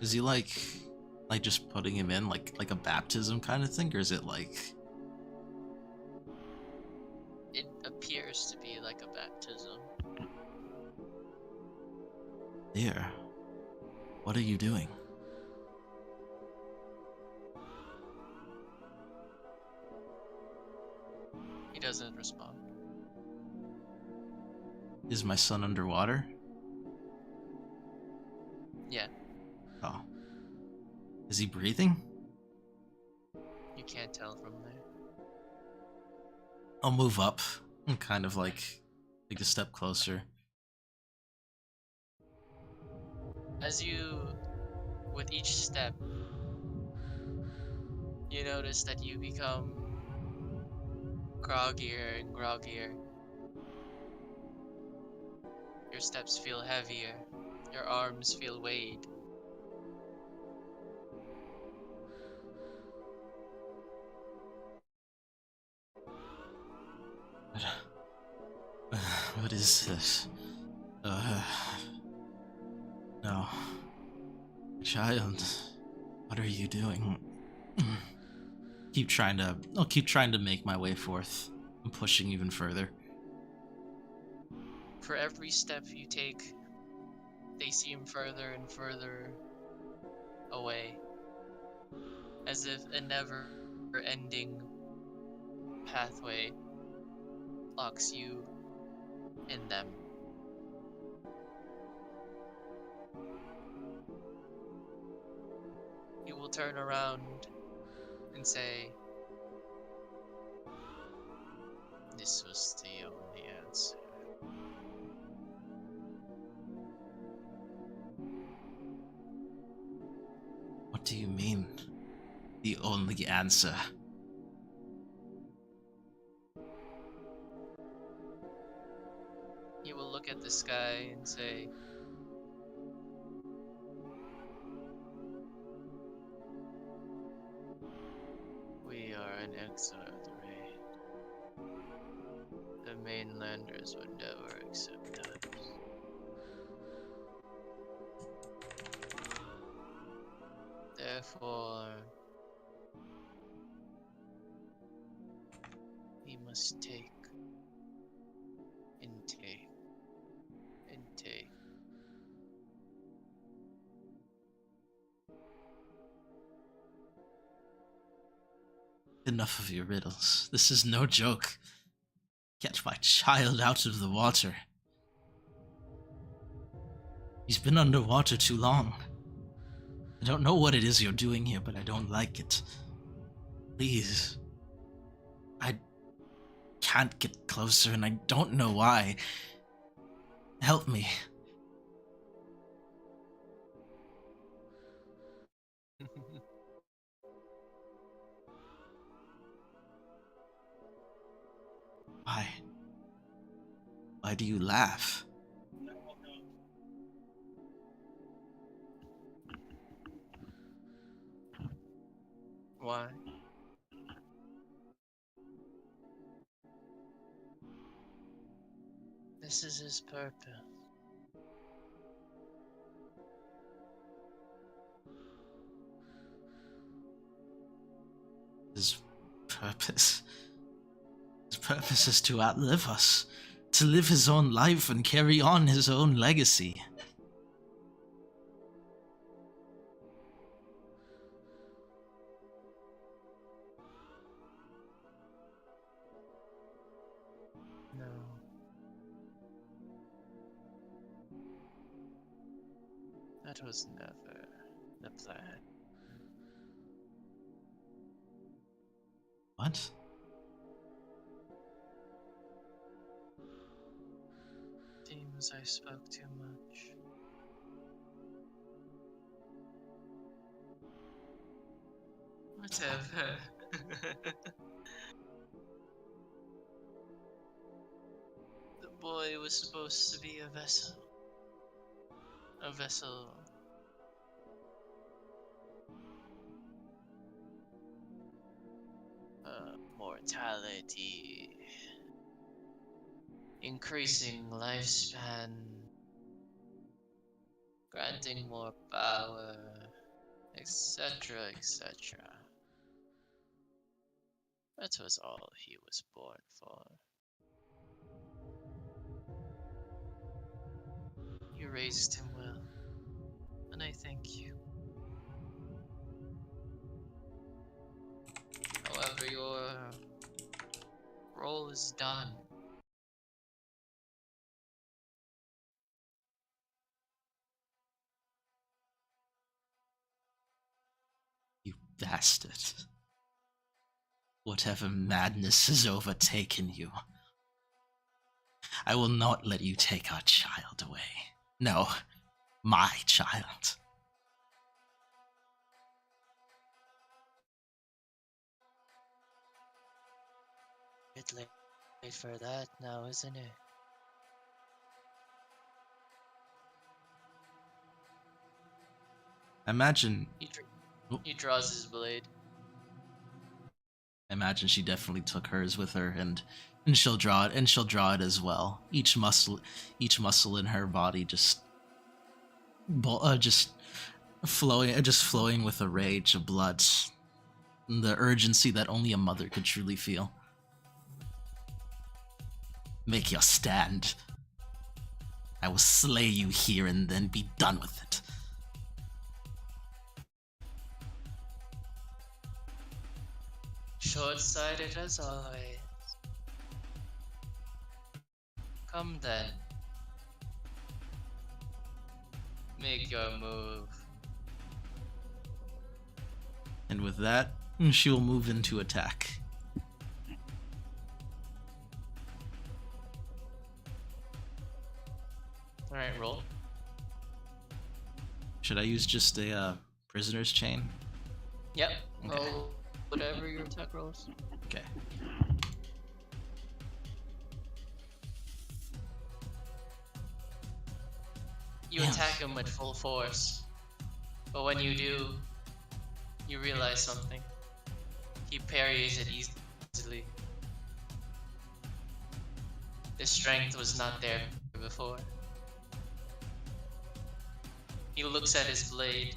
Is he like just putting him in like a baptism kind of thing, or is it like? It appears to be like a baptism. Dear, what are you doing? He doesn't respond. Is my son underwater? Yeah, Oh. Is he breathing? you can't tell from there. I'll move up and kind of like take a step closer. As you, with each step, you notice that you become groggier and groggier. Your steps feel heavier. Your arms feel weighed. What is this? No. Child, what are you doing? I'll keep trying to make my way forth. I'm pushing even further. For every step you take, they seem further and further away, as if a never-ending pathway locks you in them. You will turn around and say, "This was the only answer." What do you mean? The only answer? He will look at the sky and say, "We are in exile, Ray. The mainlanders would never accept us. Therefore, we must take and take and take." Enough of your riddles. This is no joke. Get my child out of the water. He's been underwater too long. I don't know what it is you're doing here, but I don't like it. Please. I can't get closer, and I don't know why. Help me. Why? Why do you laugh? Why? This is his purpose. His purpose? His purpose is to outlive us, to live his own life and carry on his own legacy. No. That was never the plan. What? Seems I spoke too much. Whatever. The boy was supposed to be a vessel. A vessel Immortality. Increasing lifespan. Granting more power. Etc. etc. That was all he was born for. You raised him well, and I thank you. However, your role is done. You bastard. Whatever madness has overtaken you, I will not let you take our child away. No, my child. Bit late for that now, isn't it? Imagine. He draws his blade. I imagine she definitely took hers with her, and she'll draw it as well. Each muscle in her body just flowing with a rage of blood, the urgency that only a mother could truly feel. Make your stand. I will slay you here and then be done with it. Short-sighted as always. Come then. Make your move. And with that, she will move into attack. Alright, roll. Should I use just a prisoner's chain? Yep. Okay. Roll whatever your attack rolls. Okay. You Yeah. attack him with full force. But when you do, you realize something. He parries it easily. The strength was not there before. He looks at his blade.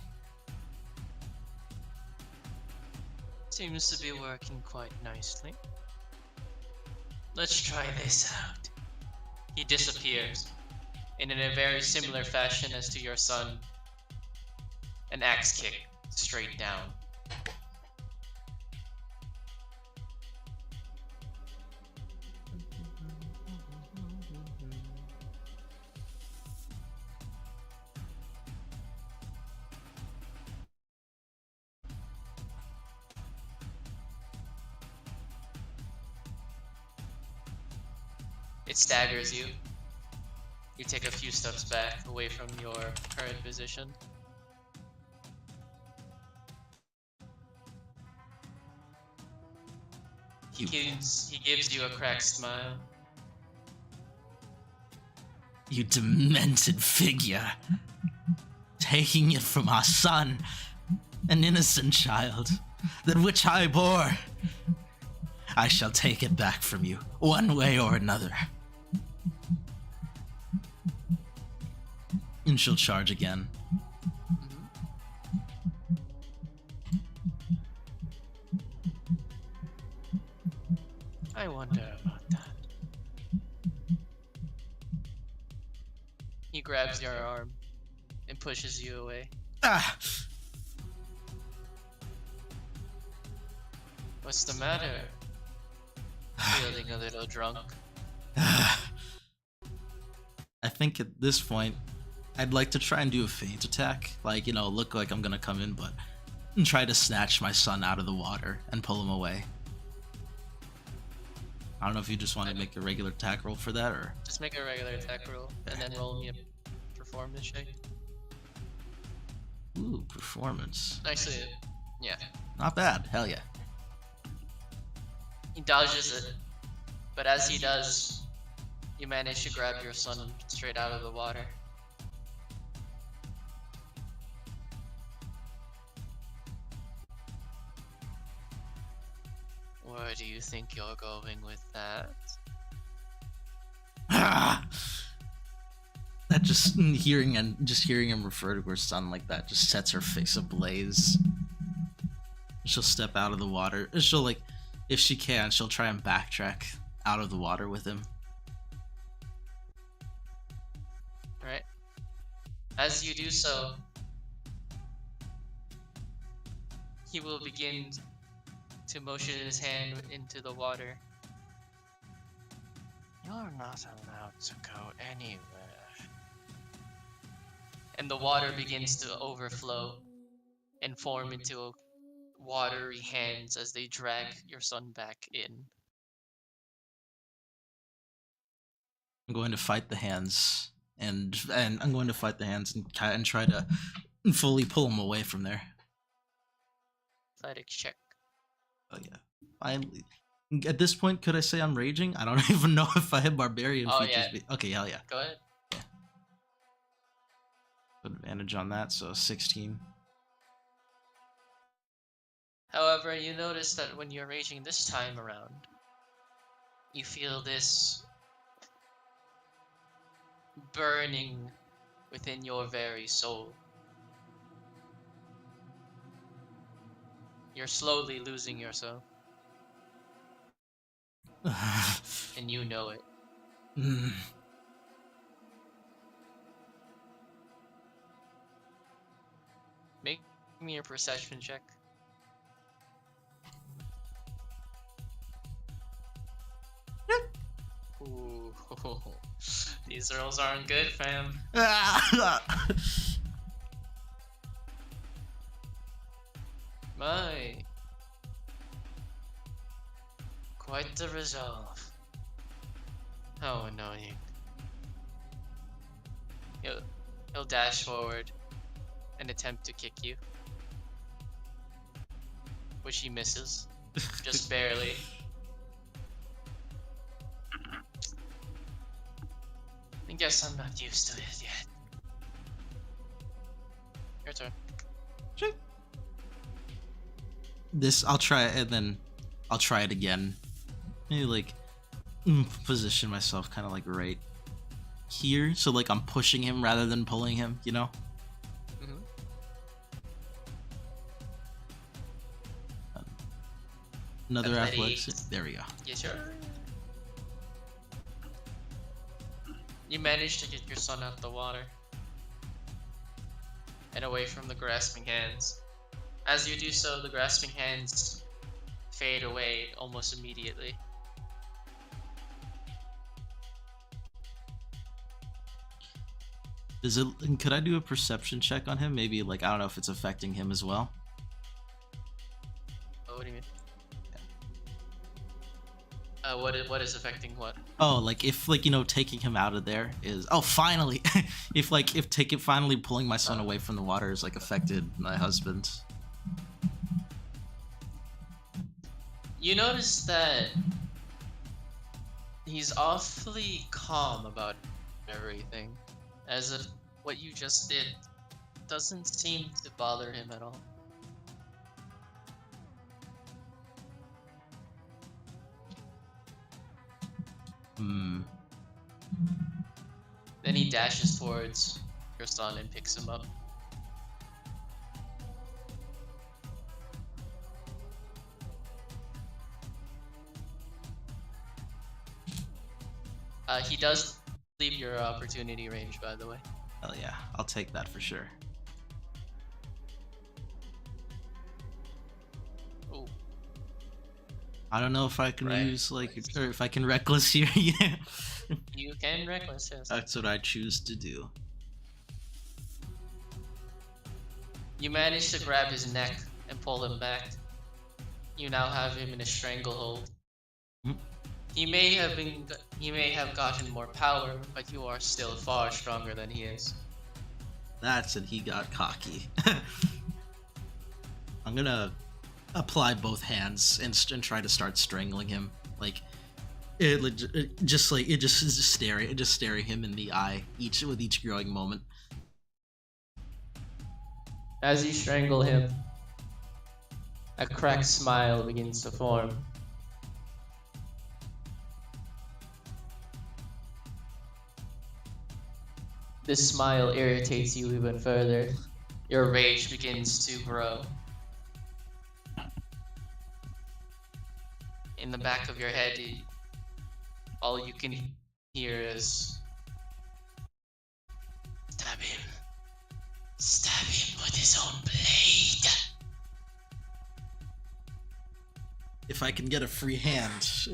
Seems to be working quite nicely. Let's try this out. He disappears, and in a very similar fashion as to your son, an axe kick straight down. It staggers you. You take a few steps back away from your current position. He gives you a cracked smile. You demented figure. Taking it from our son, an innocent child, that which I bore. I shall take it back from you, one way or another. And she'll charge again. I wonder about that. He grabs your arm and pushes you away. Ah! What's the matter? Feeling a little drunk. I think at this point, I'd like to try and do a feint attack. Like, you know, look like I'm gonna come in, but try to snatch my son out of the water and pull him away. I don't know if you just want to make a regular attack roll for that, or... Just make a regular attack roll, and then roll me a performance check. Ooh, performance. Actually, yeah. Not bad, hell yeah. He dodges it, but as he does, you manage to grab your son straight out of the water. Where do you think you're going with that? That just hearing him refer to her son like that just sets her face ablaze. She'll step out of the water. She'll, like, if she can, she'll try and backtrack out of the water with him. Right. As you do so, he will begin to motion his hand into the water. You're not allowed to go anywhere. And the water begins to overflow and form into watery hands as they drag your son back in. I'm going to fight the hands, and I'm going to fight the hands and try to fully pull him away from there. Athletics check. Oh yeah. Finally. At this point, could I say I'm raging? I don't even know if I have barbarian features. Yeah. Okay, hell yeah. Go ahead. Yeah. Put advantage on that, so 16. However, you notice that when you're raging this time around, you feel this burning within your very soul. You're slowly losing yourself. And you know it. Make me a perception check. Ooh, these rolls aren't good, fam. My, quite the resolve. How annoying. He'll dash forward and attempt to kick you, which he misses, just barely. I guess I'm not used to it yet. Your turn. Sure. This, I'll try it, and then I'll try it again. Maybe, like, position myself kind of, like, right here, so, like, I'm pushing him rather than pulling him, you know? Mm-hmm. Another athletics. There we go. Yeah, sure. You manage to get your son out the water and away from the grasping hands. As you do so, the grasping hands fade away almost immediately. Does it? Could I do a perception check on him? Maybe, like, I don't know if it's affecting him as well. Oh, what do you mean? What is affecting what? Oh, like, if, like, you know, taking him out of there is, oh, finally. if finally pulling my son away from the water is, like, affected my husband. You notice that he's awfully calm about everything, as if what you just did doesn't seem to bother him at all. Then he dashes towards your son and picks him up. He does leave your opportunity range, by the way. Hell yeah, I'll take that for sure. Ooh. I don't know if I can use, like, or if I can reckless here. Yeah. You can reckless, yes. That's what I choose to do. You manage to grab his neck and pull him back. You now have him in a stranglehold. He may have gotten more power, but you are still far stronger than he is. That's it, he got cocky. I'm gonna apply both hands and try to start strangling him. Like, just staring him in the eye with each growing moment. As you strangle him, a cracked smile begins to form This smile irritates you even further. Your rage begins to grow. In the back of your head, all you can hear is, "Stab him. Stab him with his own blade." If I can get a free hand,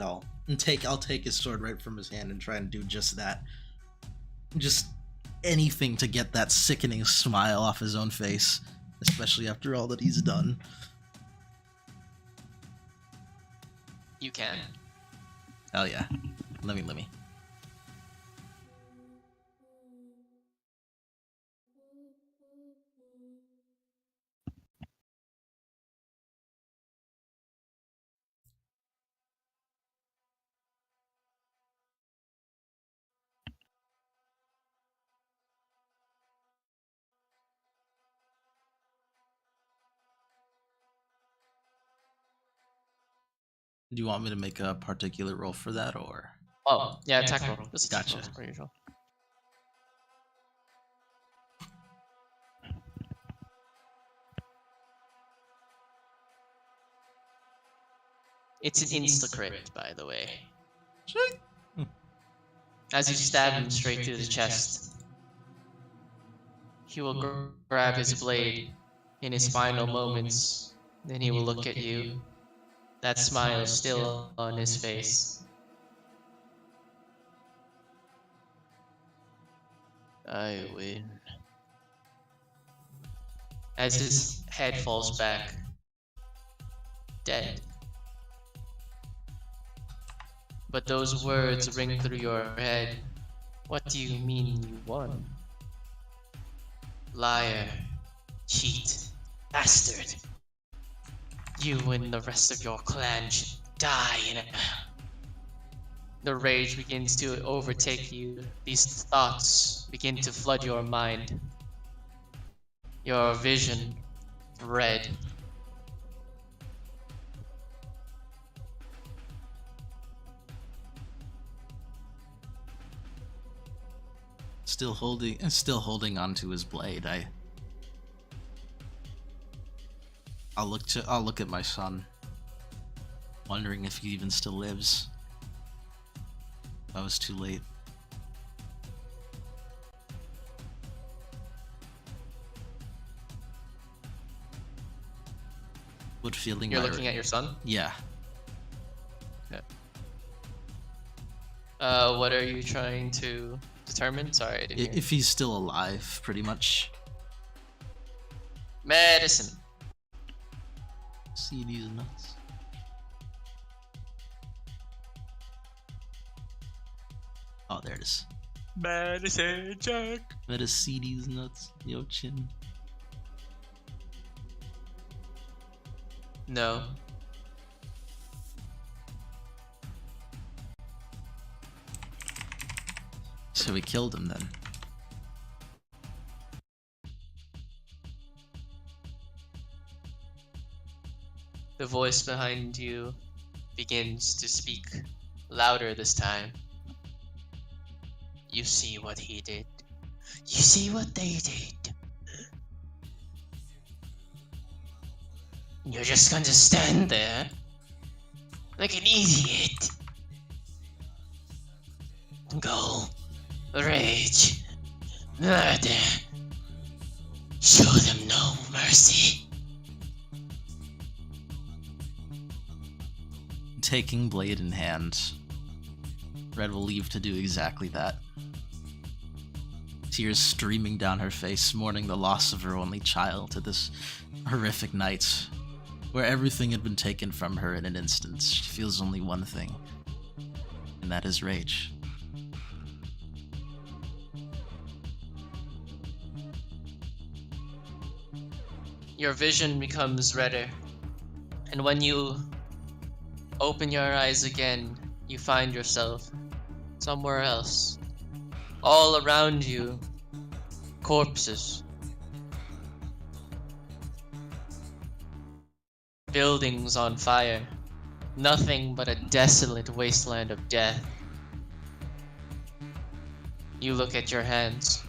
I'll take his sword right from his hand and try and do just that. Just anything to get that sickening smile off his own face, especially after all that he's done. You can. Hell yeah. Let me. Do you want me to make a particular roll for that, or? Oh, yeah, attack roll. This is Gotcha. per usual. It's an insta-crit, by the way. As you stab him straight to the chest, he will grab his blade in his final moments. Then he will look at you. That smile still on his face. I win. As his head falls back, dead. But those words ring through your head. What do you mean you won? Liar, cheat, bastard. You and the rest of your clan should die in a... The rage begins to overtake you. These thoughts begin to flood your mind. Your vision, red. Still holding onto his blade. I'll look at my son, wondering if he even still lives. I was too late. What feeling? You're looking at your son? Yeah. Okay. What are you trying to determine? Sorry, I didn't hear. If he's still alive, pretty much. Medicine. See these nuts. Oh, there it is. Medicine check. Better see these nuts, yo chin. No. So we killed him then. The voice behind you begins to speak louder this time. You see what he did. You see what they did. You're just going to stand there like an idiot. Go, rage, murder. Show them no mercy. Taking blade in hand, Red will leave to do exactly that. Tears streaming down her face, mourning the loss of her only child to this horrific night, where everything had been taken from her in an instant. She feels only one thing, and that is rage. Your vision becomes redder, and when you open your eyes again, you find yourself somewhere else. All around you, corpses. Buildings on fire. Nothing but a desolate wasteland of death. You look at your hands.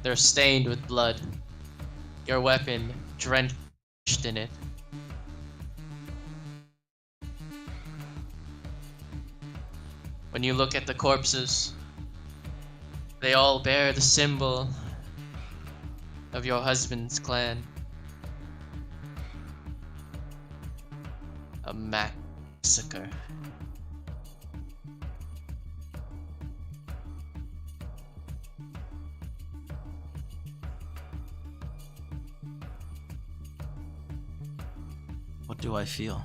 They're stained with blood. Your weapon drenched in it. When you look at the corpses, they all bear the symbol of your husband's clan. A massacre. What do I feel?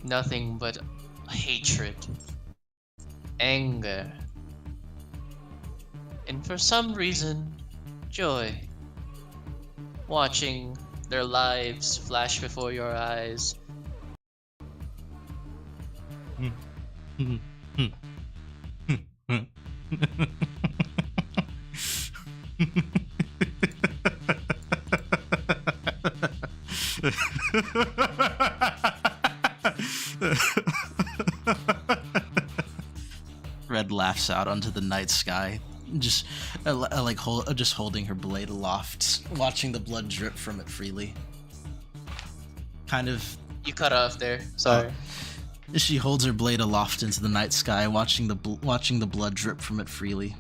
Nothing but hatred, anger, and for some reason, joy. Watching their lives flash before your eyes. Red laughs out onto the night sky, just just holding her blade aloft, watching the blood drip from it freely. Kind of. You cut off there. Sorry. She holds her blade aloft into the night sky, watching the blood drip from it freely,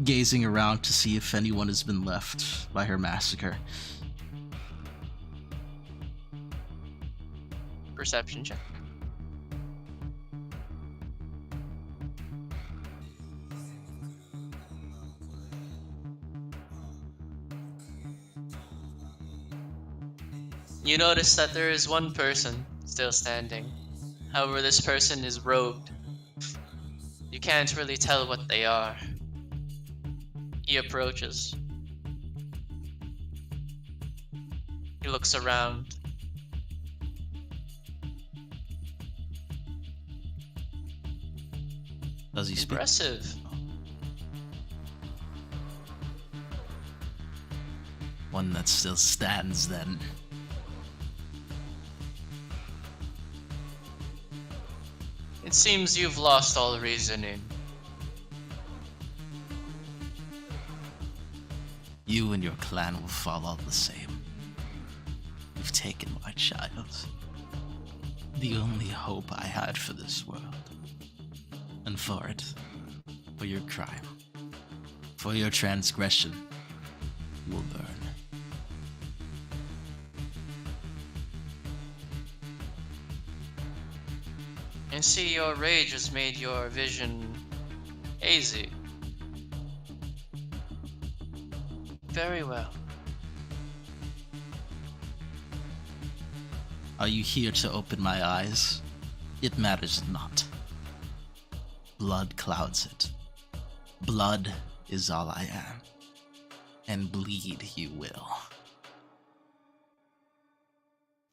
gazing around to see if anyone has been left by her massacre. Perception check. You notice that there is one person still standing. However, this person is robed. You can't really tell what they are. He approaches. He looks around. Does he speak? Impressive. One that still stands, then. It seems you've lost all reasoning. You and your clan will fall all the same. You've taken my child. The only hope I had for this world. And for it, for your crime, for your transgression, will burn. And see, your rage has made your vision hazy. Very well. Are you here to open my eyes? It matters not. Blood clouds it. Blood is all I am. And bleed you will.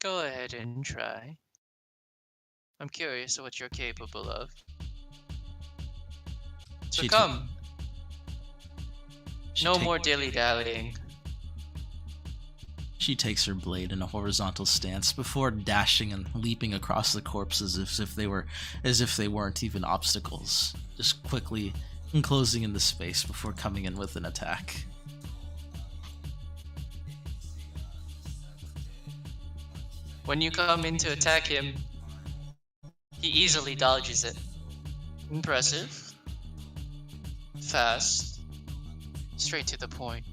Go ahead and try. I'm curious what you're capable of. So come. No more dilly-dallying. She takes her blade in a horizontal stance before dashing and leaping across the corpses as if they weren't even obstacles, just quickly enclosing in the space before coming in with an attack. When you come in to attack him, he easily dodges it. Impressive. Fast. Straight to the point.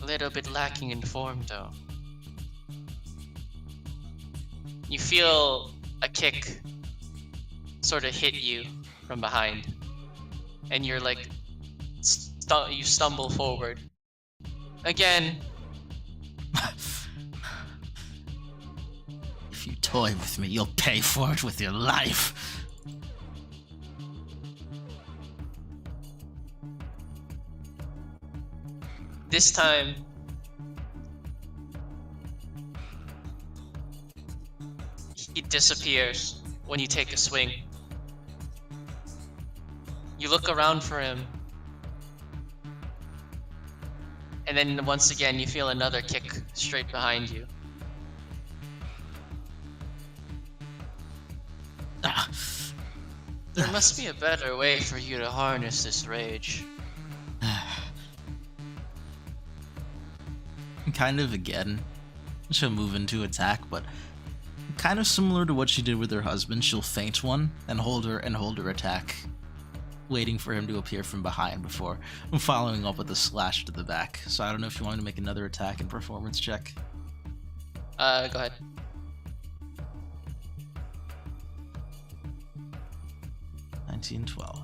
A little bit lacking in form though. You feel a kick sort of hit you from behind. And you're like, you stumble forward. Again. If you toy with me, you'll pay for it with your life. This time, he disappears when you take a swing. You look around for him, and then once again you feel another kick straight behind you. There must be a better way for you to harness this rage. Kind of again. She'll move into attack, but kind of similar to what she did with her husband, she'll feint one and hold her attack, waiting for him to appear from behind before following up with a slash to the back. So I don't know if you want me to make another attack and performance check. Go ahead. $19.12.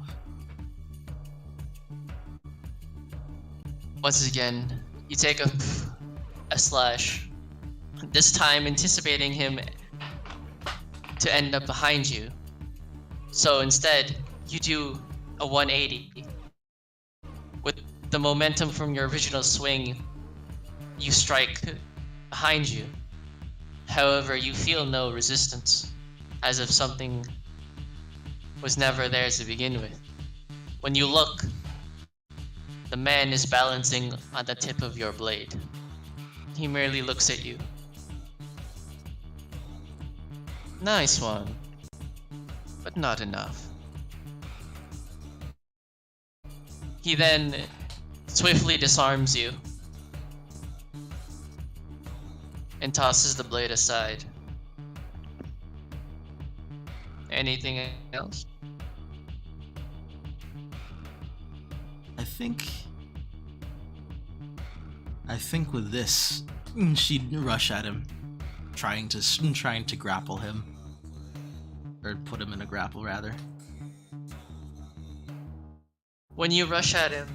Once again, you take a slash. This time anticipating him to end up behind you. So instead, you do a 180. With the momentum from your original swing, you strike behind you. However, you feel no resistance, as if something was never there to begin with. When you look, the man is balancing on the tip of your blade. He merely looks at you. Nice one, but not enough. He then swiftly disarms you and tosses the blade aside. Anything else? I think with this, she'd rush at him, trying to grapple him, or put him in a grapple rather. When you rush at him,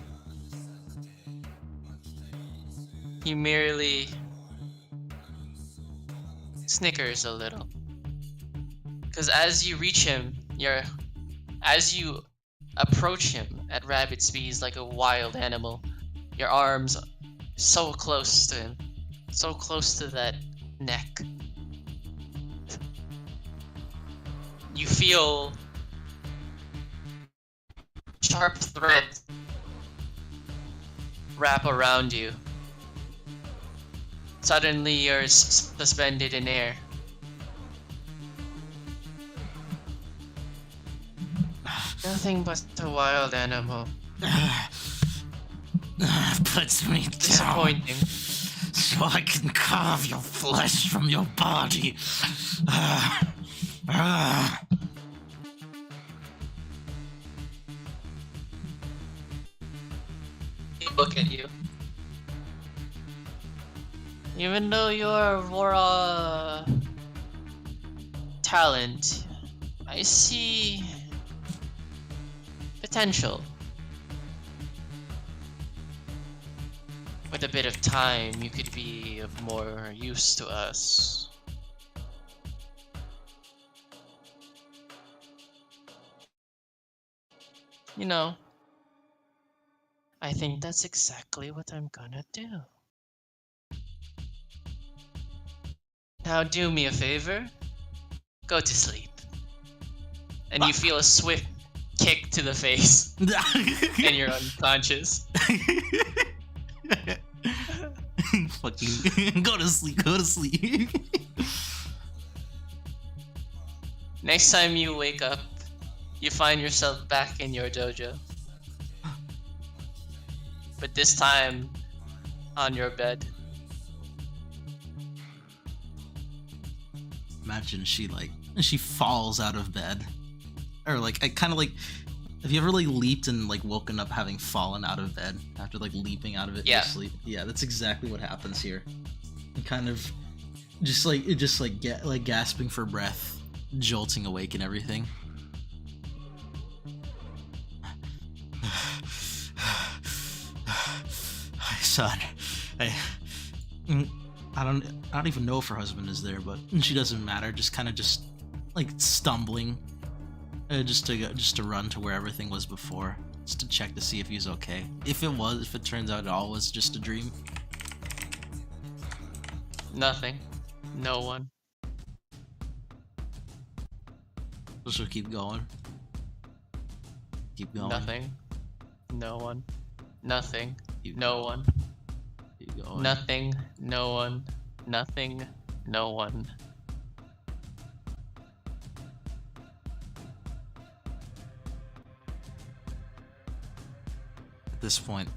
he merely snickers a little. Because as you reach him, as you approach him at rapid speeds like a wild animal, your arms so close to him, so close to that neck. You feel sharp threads wrap around you. Suddenly you're suspended in air. Nothing but a wild animal. Puts me down Disappointing. so I can carve your flesh from your body. Look at you. Even though you're more talent, I see potential. With a bit of time, you could be of more use to us. You know, I think that's exactly what I'm gonna do. Now do me a favor, go to sleep. And you feel a swift kick to the face, and you're unconscious. Fucking go to sleep. Next time you wake up, you find yourself back in your dojo. But this time, on your bed. Imagine she falls out of bed. Or like, I kind of like, have you ever like leaped and like woken up having fallen out of bed after like leaping out of it Yeah. to sleep? Yeah, that's exactly what happens here. And kind of just gasping for breath, jolting awake and everything. Son, I don't even know if her husband is there, but she doesn't matter. Just kind of like stumbling, just to run to where everything was before, just to check to see if he's okay. If it turns out it all was just a dream. Nothing. No one. She'll keep going. Keep going. Nothing. No one. Nothing. No one. Keep going. Nothing. No one. Nothing. No one. At this point,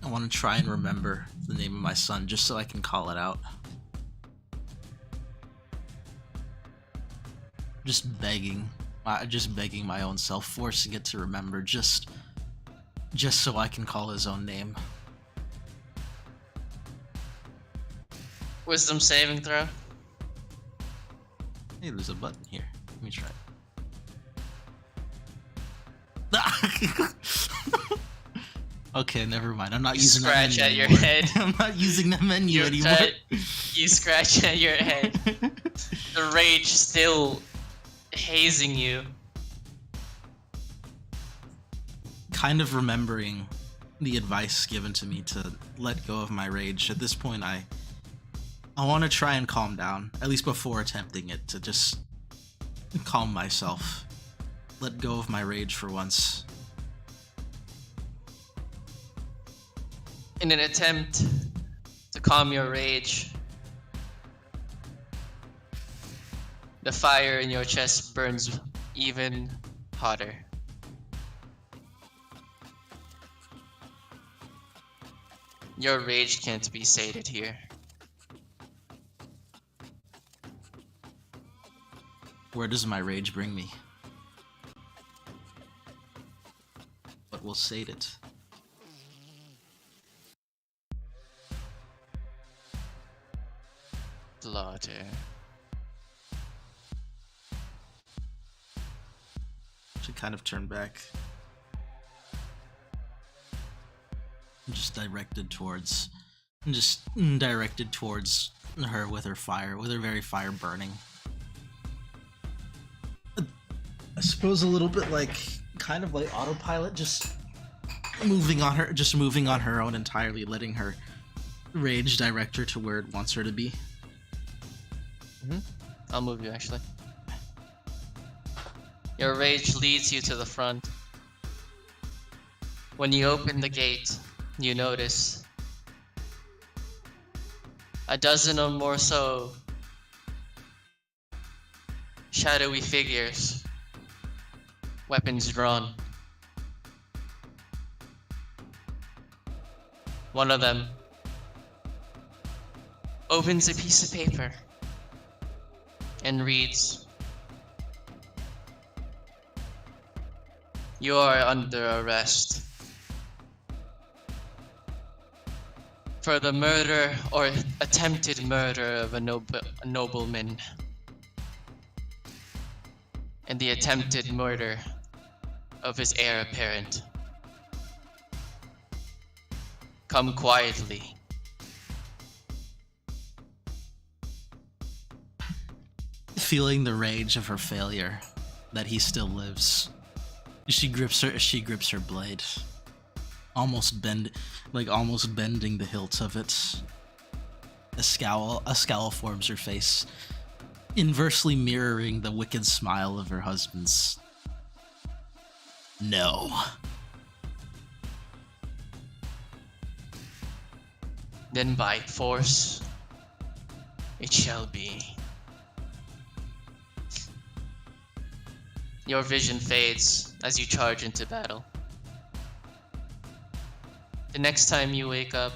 I want to try and remember the name of my son just so I can call it out. Just begging my own self, forcing it to remember just so I can call his own name. Wisdom saving throw. Hey, there's a button here. Let me try it. Okay, never mind. I'm not You using that scratch menu at your anymore. head. I'm not using that menu anymore. You scratch at your head. The rage still hazing you. Kind of remembering the advice given to me to let go of my rage. At this point, I want to try and calm down, at least before attempting it, to just calm myself. Let go of my rage for once. In an attempt to calm your rage, the fire in your chest burns even hotter. Your rage can't be sated here. Where does my rage bring me? What will sate it? Slaughter. Should kind of turn back. Just directed towards her with her fire, with her very fire burning. I suppose a little bit like, kind of like autopilot, just moving on her own entirely, letting her rage direct her to where it wants her to be. I'll move you actually. Your rage leads you to the front. When you open the gate, you notice a dozen or more so shadowy figures, weapons drawn. One of them opens a piece of paper and reads, "You are under arrest for the murder or attempted murder of a nobleman and the attempted murder of his heir apparent. Come quietly." Feeling the rage of her failure, that he still lives, she grips her blade, almost bending the hilt of it. A scowl forms her face, inversely mirroring the wicked smile of her husband's. No. Then by force it shall be. Your vision fades as you charge into battle. The next time you wake up,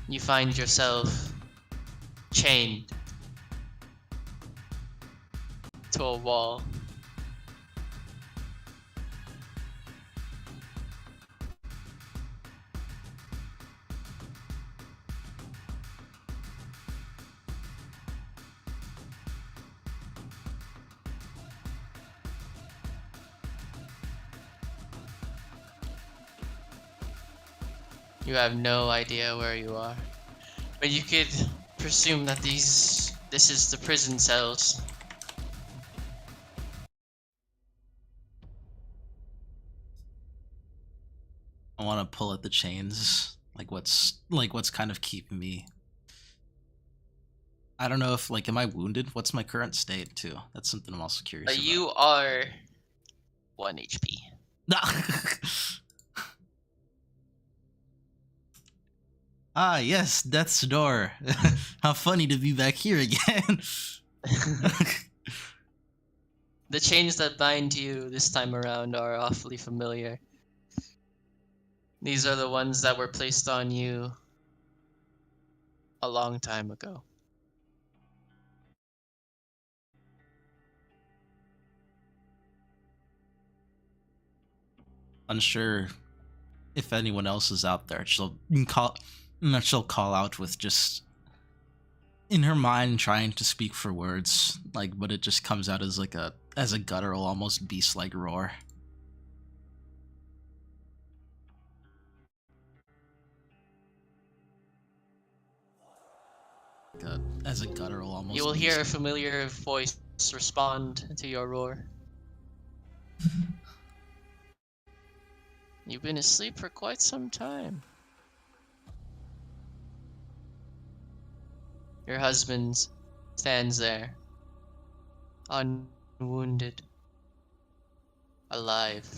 you find yourself chained to a wall. You have no idea where you are, but you could presume that this is the prison cells. I want to pull at the chains, like what's kind of keeping me. I don't know if, like, am I wounded? What's my current state too? That's something I'm also curious about. You are 1 HP. Ah, yes, death's door. How funny to be back here again. The chains that bind you this time around are awfully familiar. These are the ones that were placed on you a long time ago. Unsure if anyone else is out there, she'll call out with just in her mind trying to speak for words, like, but it just comes out as a guttural, almost beast-like roar. As a guttural, almost. You will hear a familiar voice respond to your roar. You've been asleep for quite some time. Your husband stands there, unwounded, alive.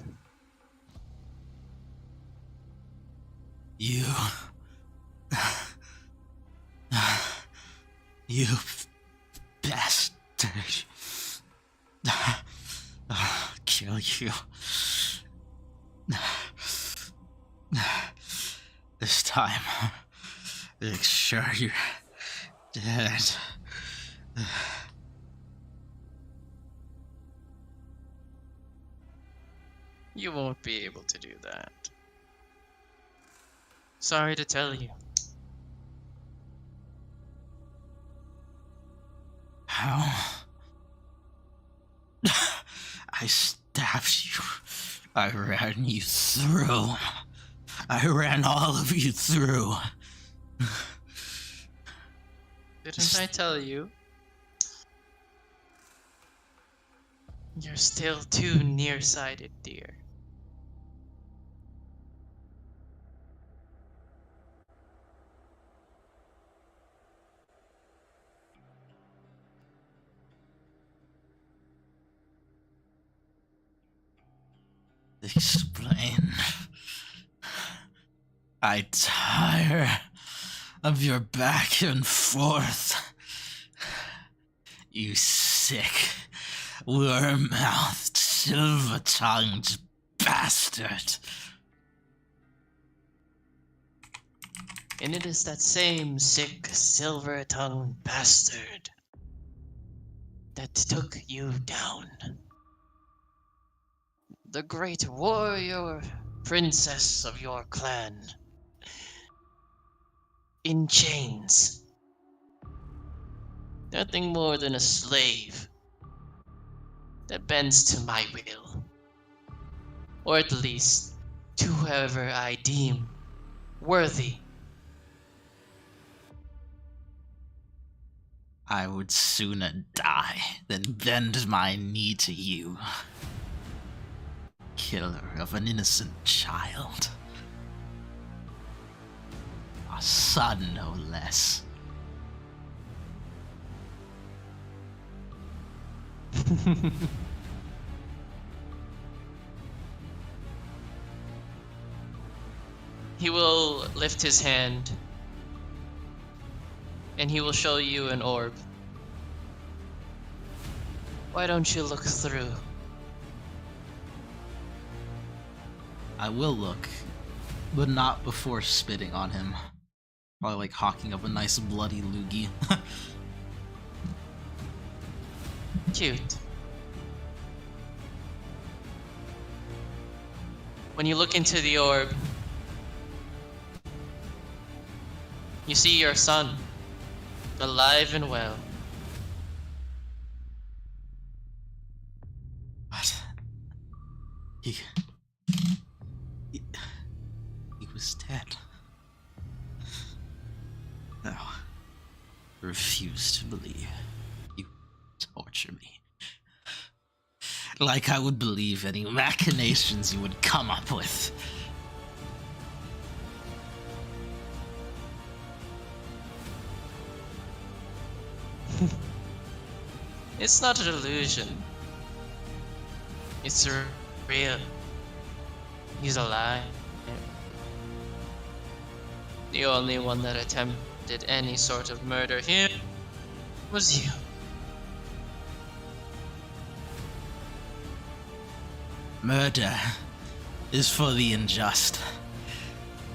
You bastard. I'll kill you. This time, make sure you're dead. You won't be able to do that. Sorry to tell you. How? I stabbed you. I ran you through. I ran all of you through. Didn't I tell you? You're still too nearsighted, dear. Explain. I tire of your back and forth. You sick, worm-mouthed, silver-tongued bastard. And it is that same sick, silver-tongued bastard that took you down. The great warrior princess of your clan. In chains. Nothing more than a slave that bends to my will. Or at least to whoever I deem worthy. I would sooner die than bend my knee to you. Killer of an innocent child. A son, no less. He will lift his hand and he will show you an orb. Why don't you look through? I will look, but not before spitting on him. Probably like hawking up a nice bloody loogie. Cute. When you look into the orb, you see your son, alive and well. What? He was dead. No. Refuse to believe. You torture me. Like I would believe any machinations you would come up with. It's not an illusion. It's real. He's alive. The only one that attempted any sort of murder here was you. Murder is for the unjust.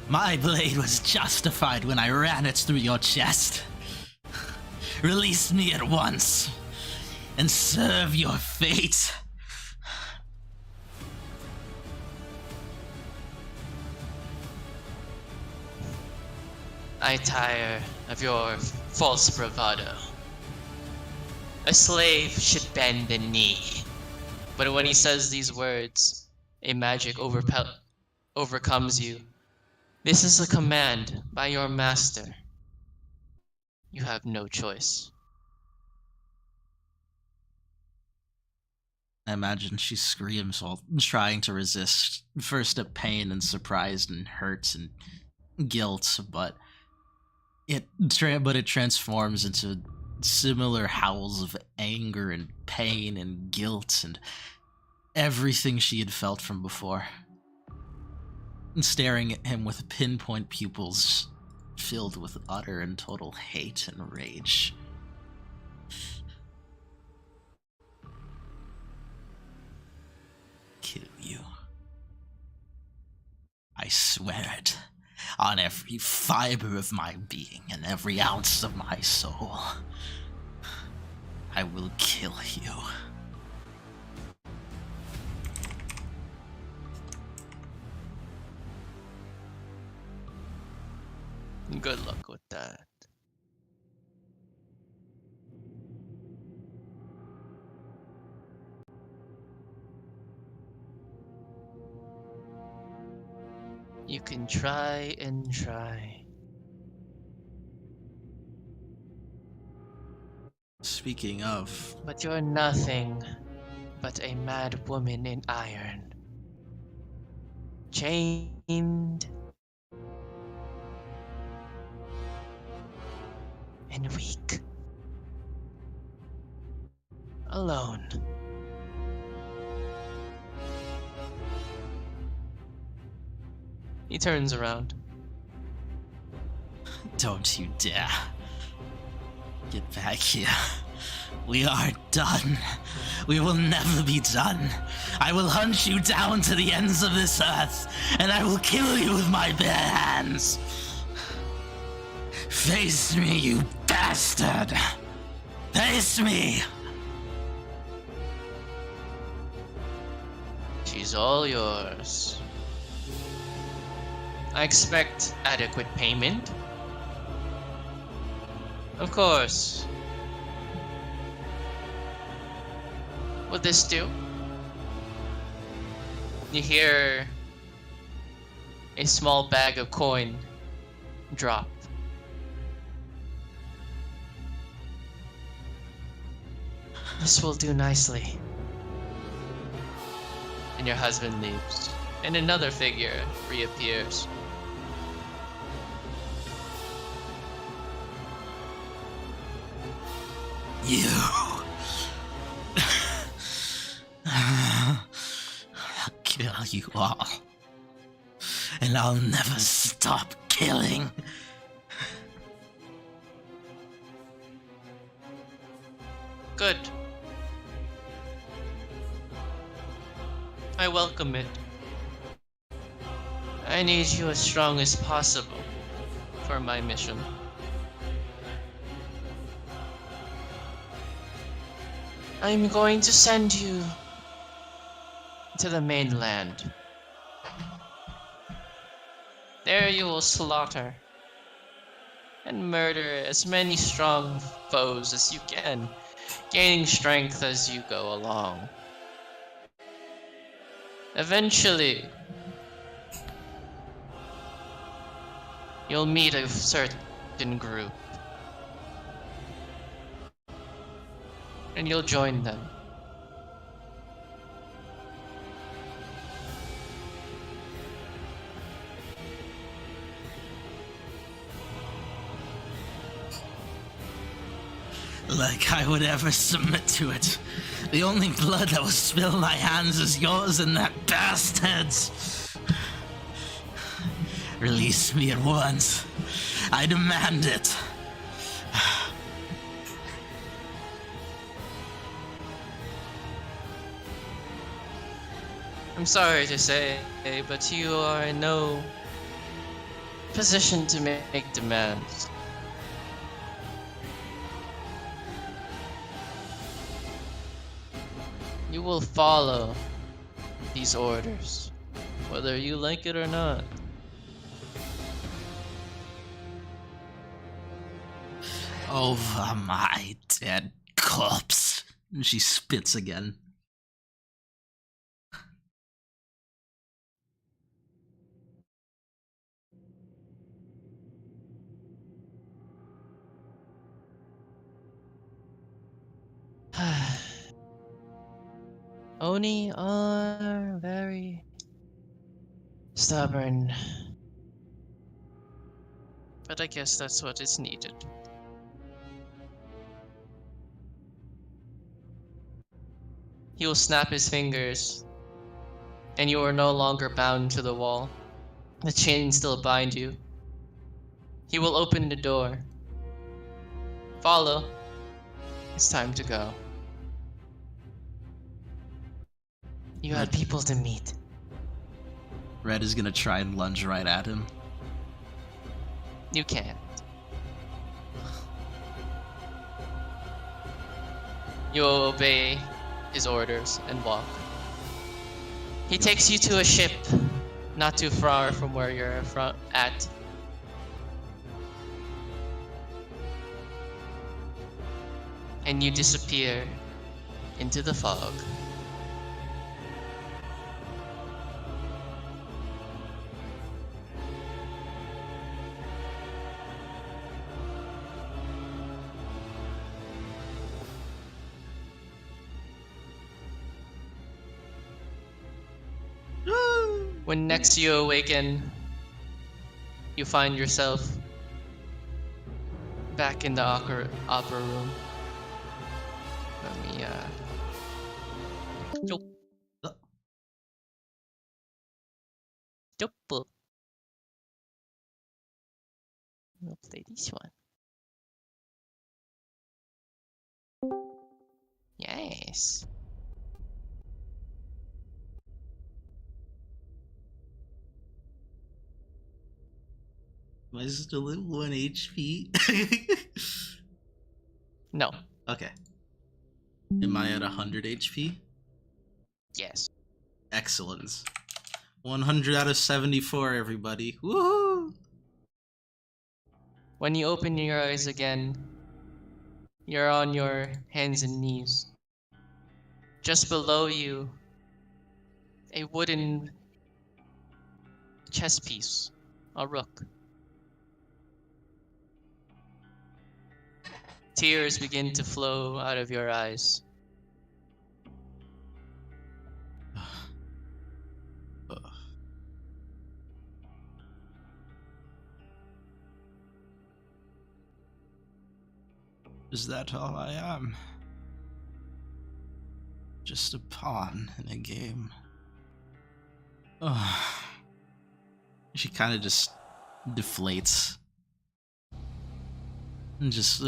My blade was justified when I ran it through your chest. Release me at once and serve your fate. I tire of your false bravado. A slave should bend the knee. But when he says these words, a magic overcomes you. This is a command by your master. You have no choice. I imagine she screams while trying to resist, first at pain and surprise and hurt and guilt, but it transforms into similar howls of anger and pain and guilt and everything she had felt from before. And staring at him with pinpoint pupils filled with utter and total hate and rage. Kill you. I swear it. On every fiber of my being and every ounce of my soul. I will kill you. Good luck with that. You can try and try. Speaking of, But you're nothing but a mad woman in iron. Chained and weak. Alone. He turns around. don't you dare. Get back here. We are done. We will never be done. I will hunt you down to the ends of this earth, and I will kill you with my bare hands. Face me, you bastard! Face me! She's all yours. I expect adequate payment. Of course. Will this do? You hear a small bag of coin drop. This will do nicely. And your husband leaves, and another figure reappears. You. I'll kill you all. And I'll never stop killing. Good. I welcome it. I need you as strong as possible for my mission. I'm going to send you to the mainland. There you will slaughter and murder as many strong foes as you can, gaining strength as you go along. Eventually, you'll meet a certain group, and you'll join them. Like I would ever submit to it. The only blood that will spill my hands is yours and that bastard's. Release me at once. I demand it. I'm sorry to say, but you are in no position to make demands. You will follow these orders, whether you like it or not. Over my dead corpse. And she spits again. Oni are very stubborn. But I guess that's what is needed. He will snap his fingers, and you are no longer bound to the wall. The chains still bind you. He will open the door. Follow. It's time to go. You had people to meet. Red is gonna try and lunge right at him. You can't. You obey his orders and walk. He takes you to a ship not too far from where you're at. And you disappear into the fog. When next you awaken, you find yourself back in the opera room. Let me Nope. Nope. We'll play this one. Yes. Am I still at 1 HP? No. Okay. Am I at 100 HP? Yes. Excellent. 100 out of 74, everybody. Woohoo! When you open your eyes again, you're on your hands and knees. Just below you, a wooden chess piece, a rook. Tears begin to flow out of your eyes. Is that all I am? Just a pawn in a game. She kind of just deflates. And just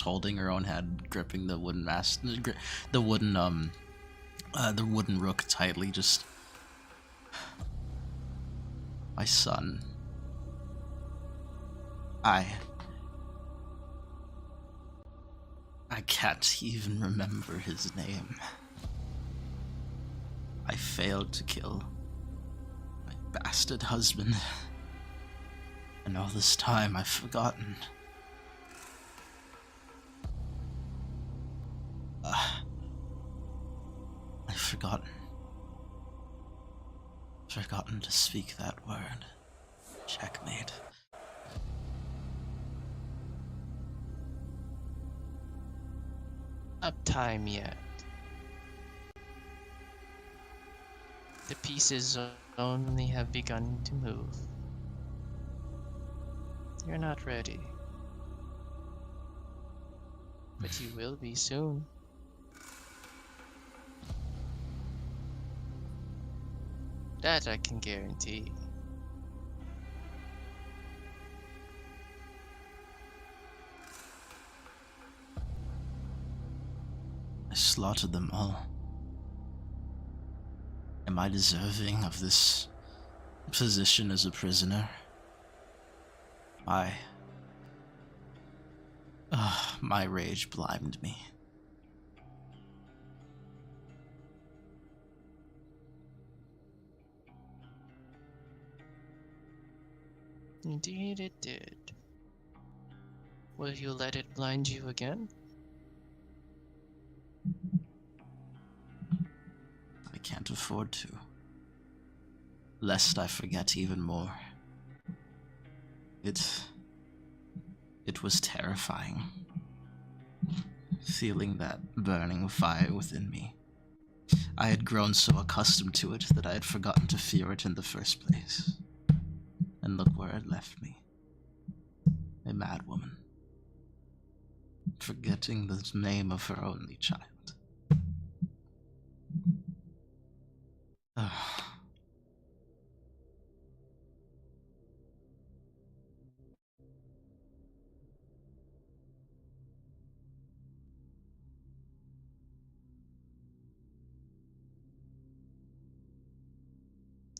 holding her own head, gripping the wooden the wooden rook tightly. Just, my son. I can't even remember his name. I failed to kill my bastard husband. And all this time I've forgotten. I've forgotten to speak that word. Checkmate. Uptime yet. The pieces only have begun to move. You're not ready. But you will be soon. That I can guarantee. I slaughtered them all. Am I deserving of this position as a prisoner? My rage blinded me. Indeed it did. Will you let it blind you again? I can't afford to, lest I forget even more. It was terrifying, feeling that burning fire within me. I had grown so accustomed to it that I had forgotten to fear it in the first place. And look where it left me. A madwoman, forgetting the name of her only child.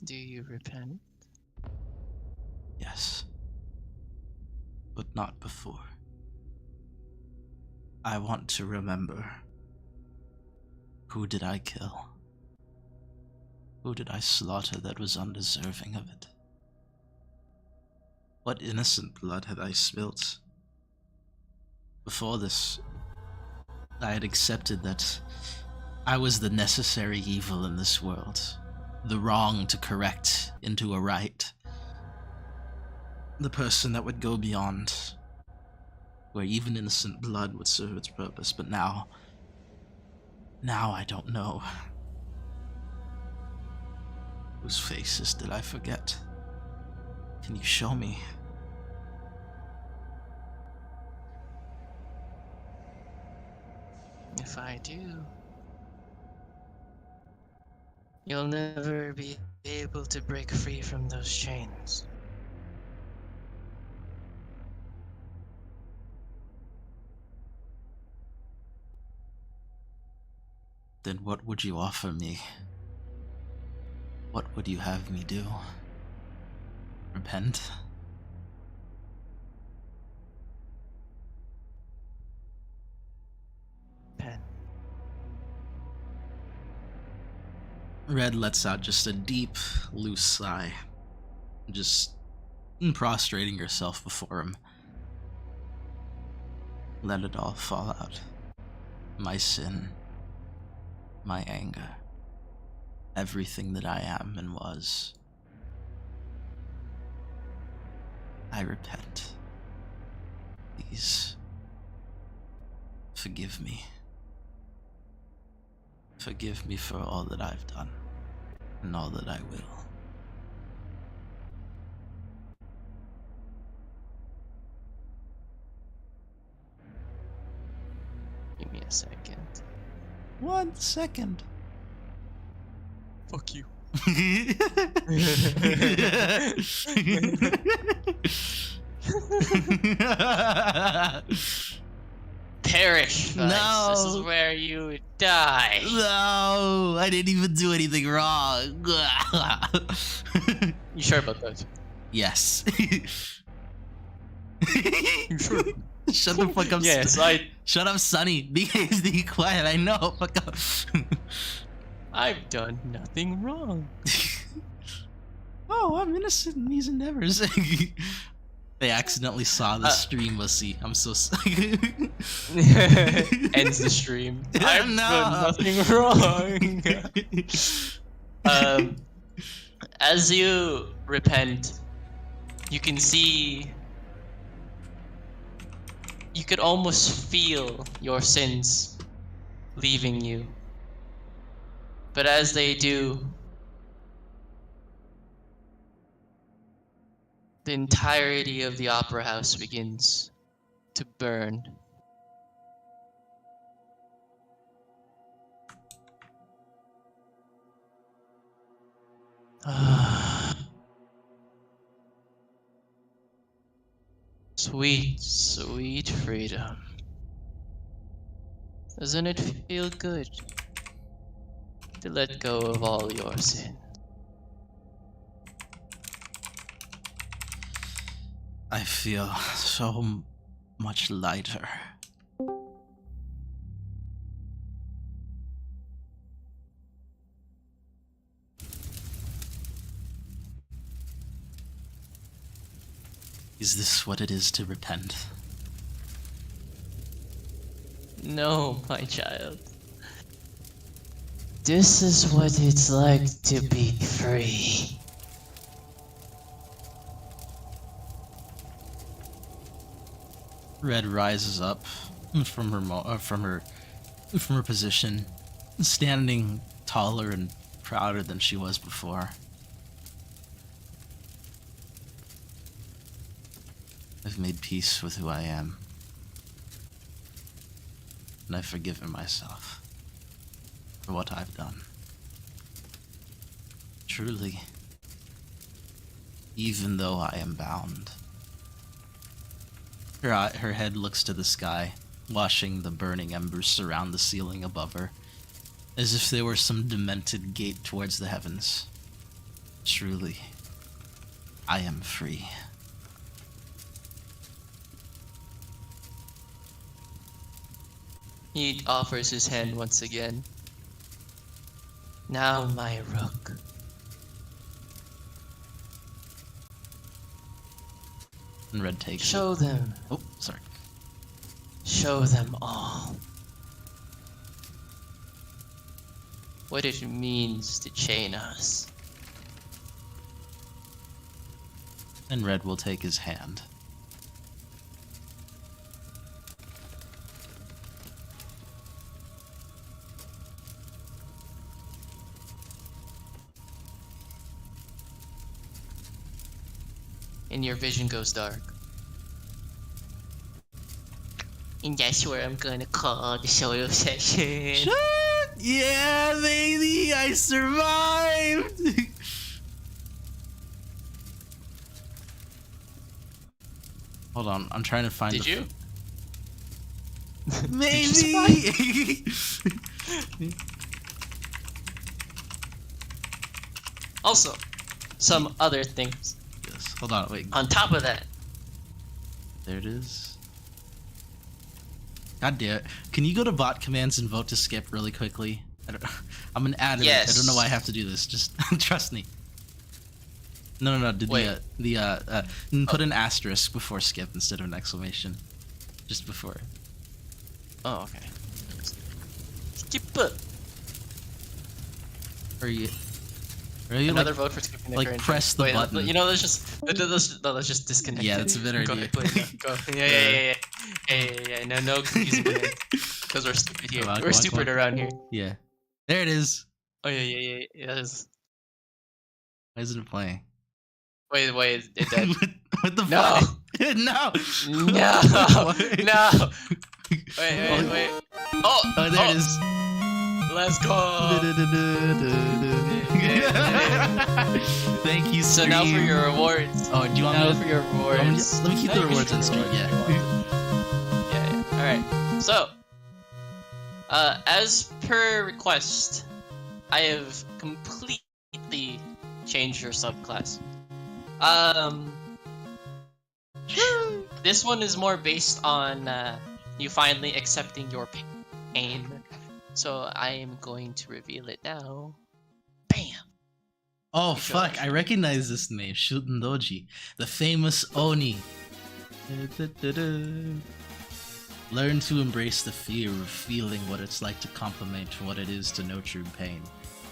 Do you repent? Yes, but not before. I want to remember. Who did I kill? Who did I slaughter that was undeserving of it? What innocent blood had I spilt? Before this, I had accepted that I was the necessary evil in this world, the wrong to correct into a right, the person that would go beyond, where even innocent blood would serve its purpose. But now I don't know. Whose faces did I forget? Can you show me? If I do, you'll never be able to break free from those chains. Then what would you offer me? What would you have me do? Repent? Pen. Red lets out just a deep, loose sigh, just prostrating yourself before him. Let it all fall out. My sin, my anger, everything that I am and was. I repent. Please, forgive me. Forgive me for all that I've done, and all that I will. Give me a second. 1 second. Fuck you. Perish, Vice. No. This is where you die. No, I didn't even do anything wrong. You sure about that? Yes. You sure? Shut the fuck up. Yes, Shut up, Sonny. Be quiet. I know. Fuck up. I've done nothing wrong. Oh, I'm innocent in these endeavors. They accidentally saw the stream. We'll see. I'm so sorry. Ends the stream. I've No. done nothing wrong. As you repent, you can see. You could almost feel your sins leaving you. But as they do, the entirety of the opera house begins to burn. Sweet, sweet freedom. Doesn't it feel good? to let go of all your sin. I feel so much lighter. Is this what it is to repent? No, my child. This is what it's like to be free. Red rises up from her position, standing taller and prouder than she was before. I've made peace with who I am, and I've forgiven myself for what I've done. Truly, even though I am bound. Her head looks to the sky, watching the burning embers surround the ceiling above her, as if there were some demented gate towards the heavens. Truly, I am free. He offers his hand once again. Now, my rook. And Red takes Show them. it. Oh, sorry. Show them all. What it means to chain us. And Red will take his hand. And your vision goes dark. And that's where I'm gonna call the solo session. Shut! Yeah, baby, I survived! Hold on, I'm trying to find Did you? Maybe! Also, some other things. Yes, hold on, wait. On top of that, There it is. God damn it. Can you go to bot commands and vote to skip really quickly? I'm an admin. Yes. I don't know why I have to do this. Just trust me. No. Wait. Put an asterisk before skip instead of an exclamation. Just before. oh okay. Skip it. Are you Another like, vote for skipping the like current press the Wait, button? You know, let's just disconnect. Yeah, it. that's a better Go idea. ahead, put it down. Go. Yeah. No confusing because we're stupid here. Come on, We're stupid around here. Yeah. There it is. Oh yeah. Yes. Why isn't it playing? Wait, it dead. What the No. fuck? No. No. Wait. Oh, there it is. Let's go. Thank you, So stream. now for your rewards. Oh, do you want Now me to? for your rewards. Let me keep the rewards on stream. Yeah. Yeah. All right. So, as per request, I have completely changed your subclass. This one is more based on you finally accepting your pain. So I am going to reveal it now. Bam! Oh fuck! I recognize this name, Shutendoji, the famous Oni. Learn to embrace the fear of feeling what it's like to compliment what it is to know true pain.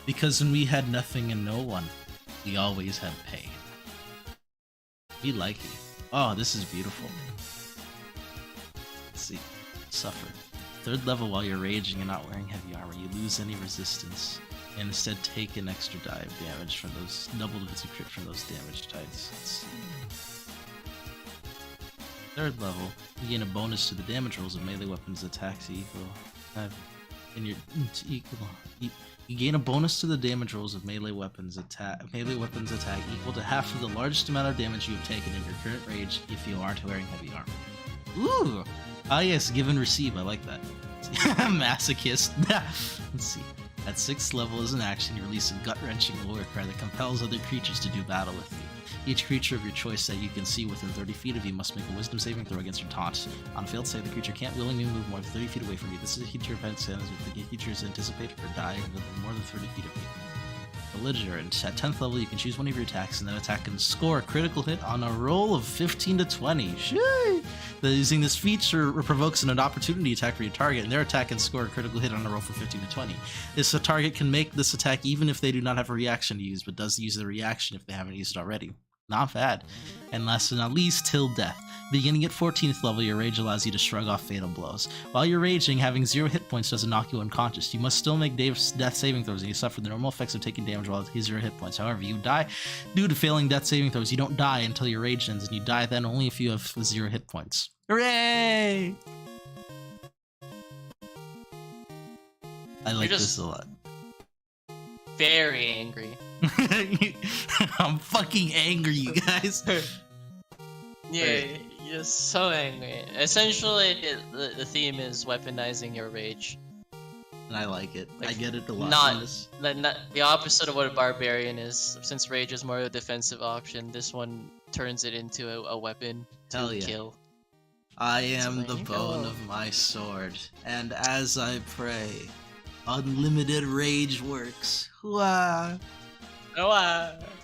Because when we had nothing and no one, we always had pain. Be like it. Oh, this is beautiful. Let's see. Suffer. Third level, while you're raging and not wearing heavy armor, you lose any resistance and instead take an extra die of damage from those double defensive crit from those damage types. Let's see. Third level, you gain a bonus to the damage rolls of melee weapons attacks equal. You gain a bonus to the damage rolls of melee weapons attack equal to half of the largest amount of damage you have taken in your current rage if you aren't wearing heavy armor. Ooh! Ah yes, give and receive, I like that. Masochist. Let's see. At 6th level, as an action, you release a gut-wrenching war cry that compels other creatures to do battle with you. Each creature of your choice that you can see within 30 feet of you must make a wisdom saving throw against your taunt. On a failed save, the creature can't willingly move more than 30 feet away from you. This is a HITORI event, and the creature is anticipated or die within more than 30 feet of you. Belligerent. At 10th level, you can choose one of your attacks and then attack and score a critical hit on a roll of 15 to 20. Shoo! Using this feature provokes an opportunity attack for your target, and their attack can score a critical hit on a roll for 15 to 20. This target can make this attack even if they do not have a reaction to use, but does use the reaction if they haven't used it already. Not bad. And last but not least, till death. Beginning at 14th level, your rage allows you to shrug off fatal blows. While you're raging, having 0 hit points doesn't knock you unconscious. You must still make death saving throws, and you suffer the normal effects of taking damage while at 0 hit points. However, you die due to failing death saving throws. You don't die until your rage ends, and you die then only if you have 0 hit points. Hooray! I like this a lot. Very angry. I'm fucking angry, you guys. Yeah, you're so angry. Essentially, the theme is weaponizing your rage. And I like it. Like, I get it a lot. Not the opposite of what a barbarian is. Since rage is more of a defensive option, this one turns it into a weapon to Hell yeah. kill. I am the there you bone go. of my sword, and as I pray, unlimited rage works. Wah. Oh,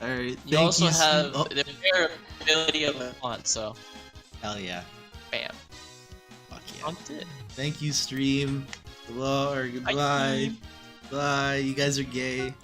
Alright, you also have Oh, the rare ability of a taunt, so hell yeah. bam. Fuck yeah. Taunt it. Thank you, stream. Hello, or goodbye. Bye. You guys are gay.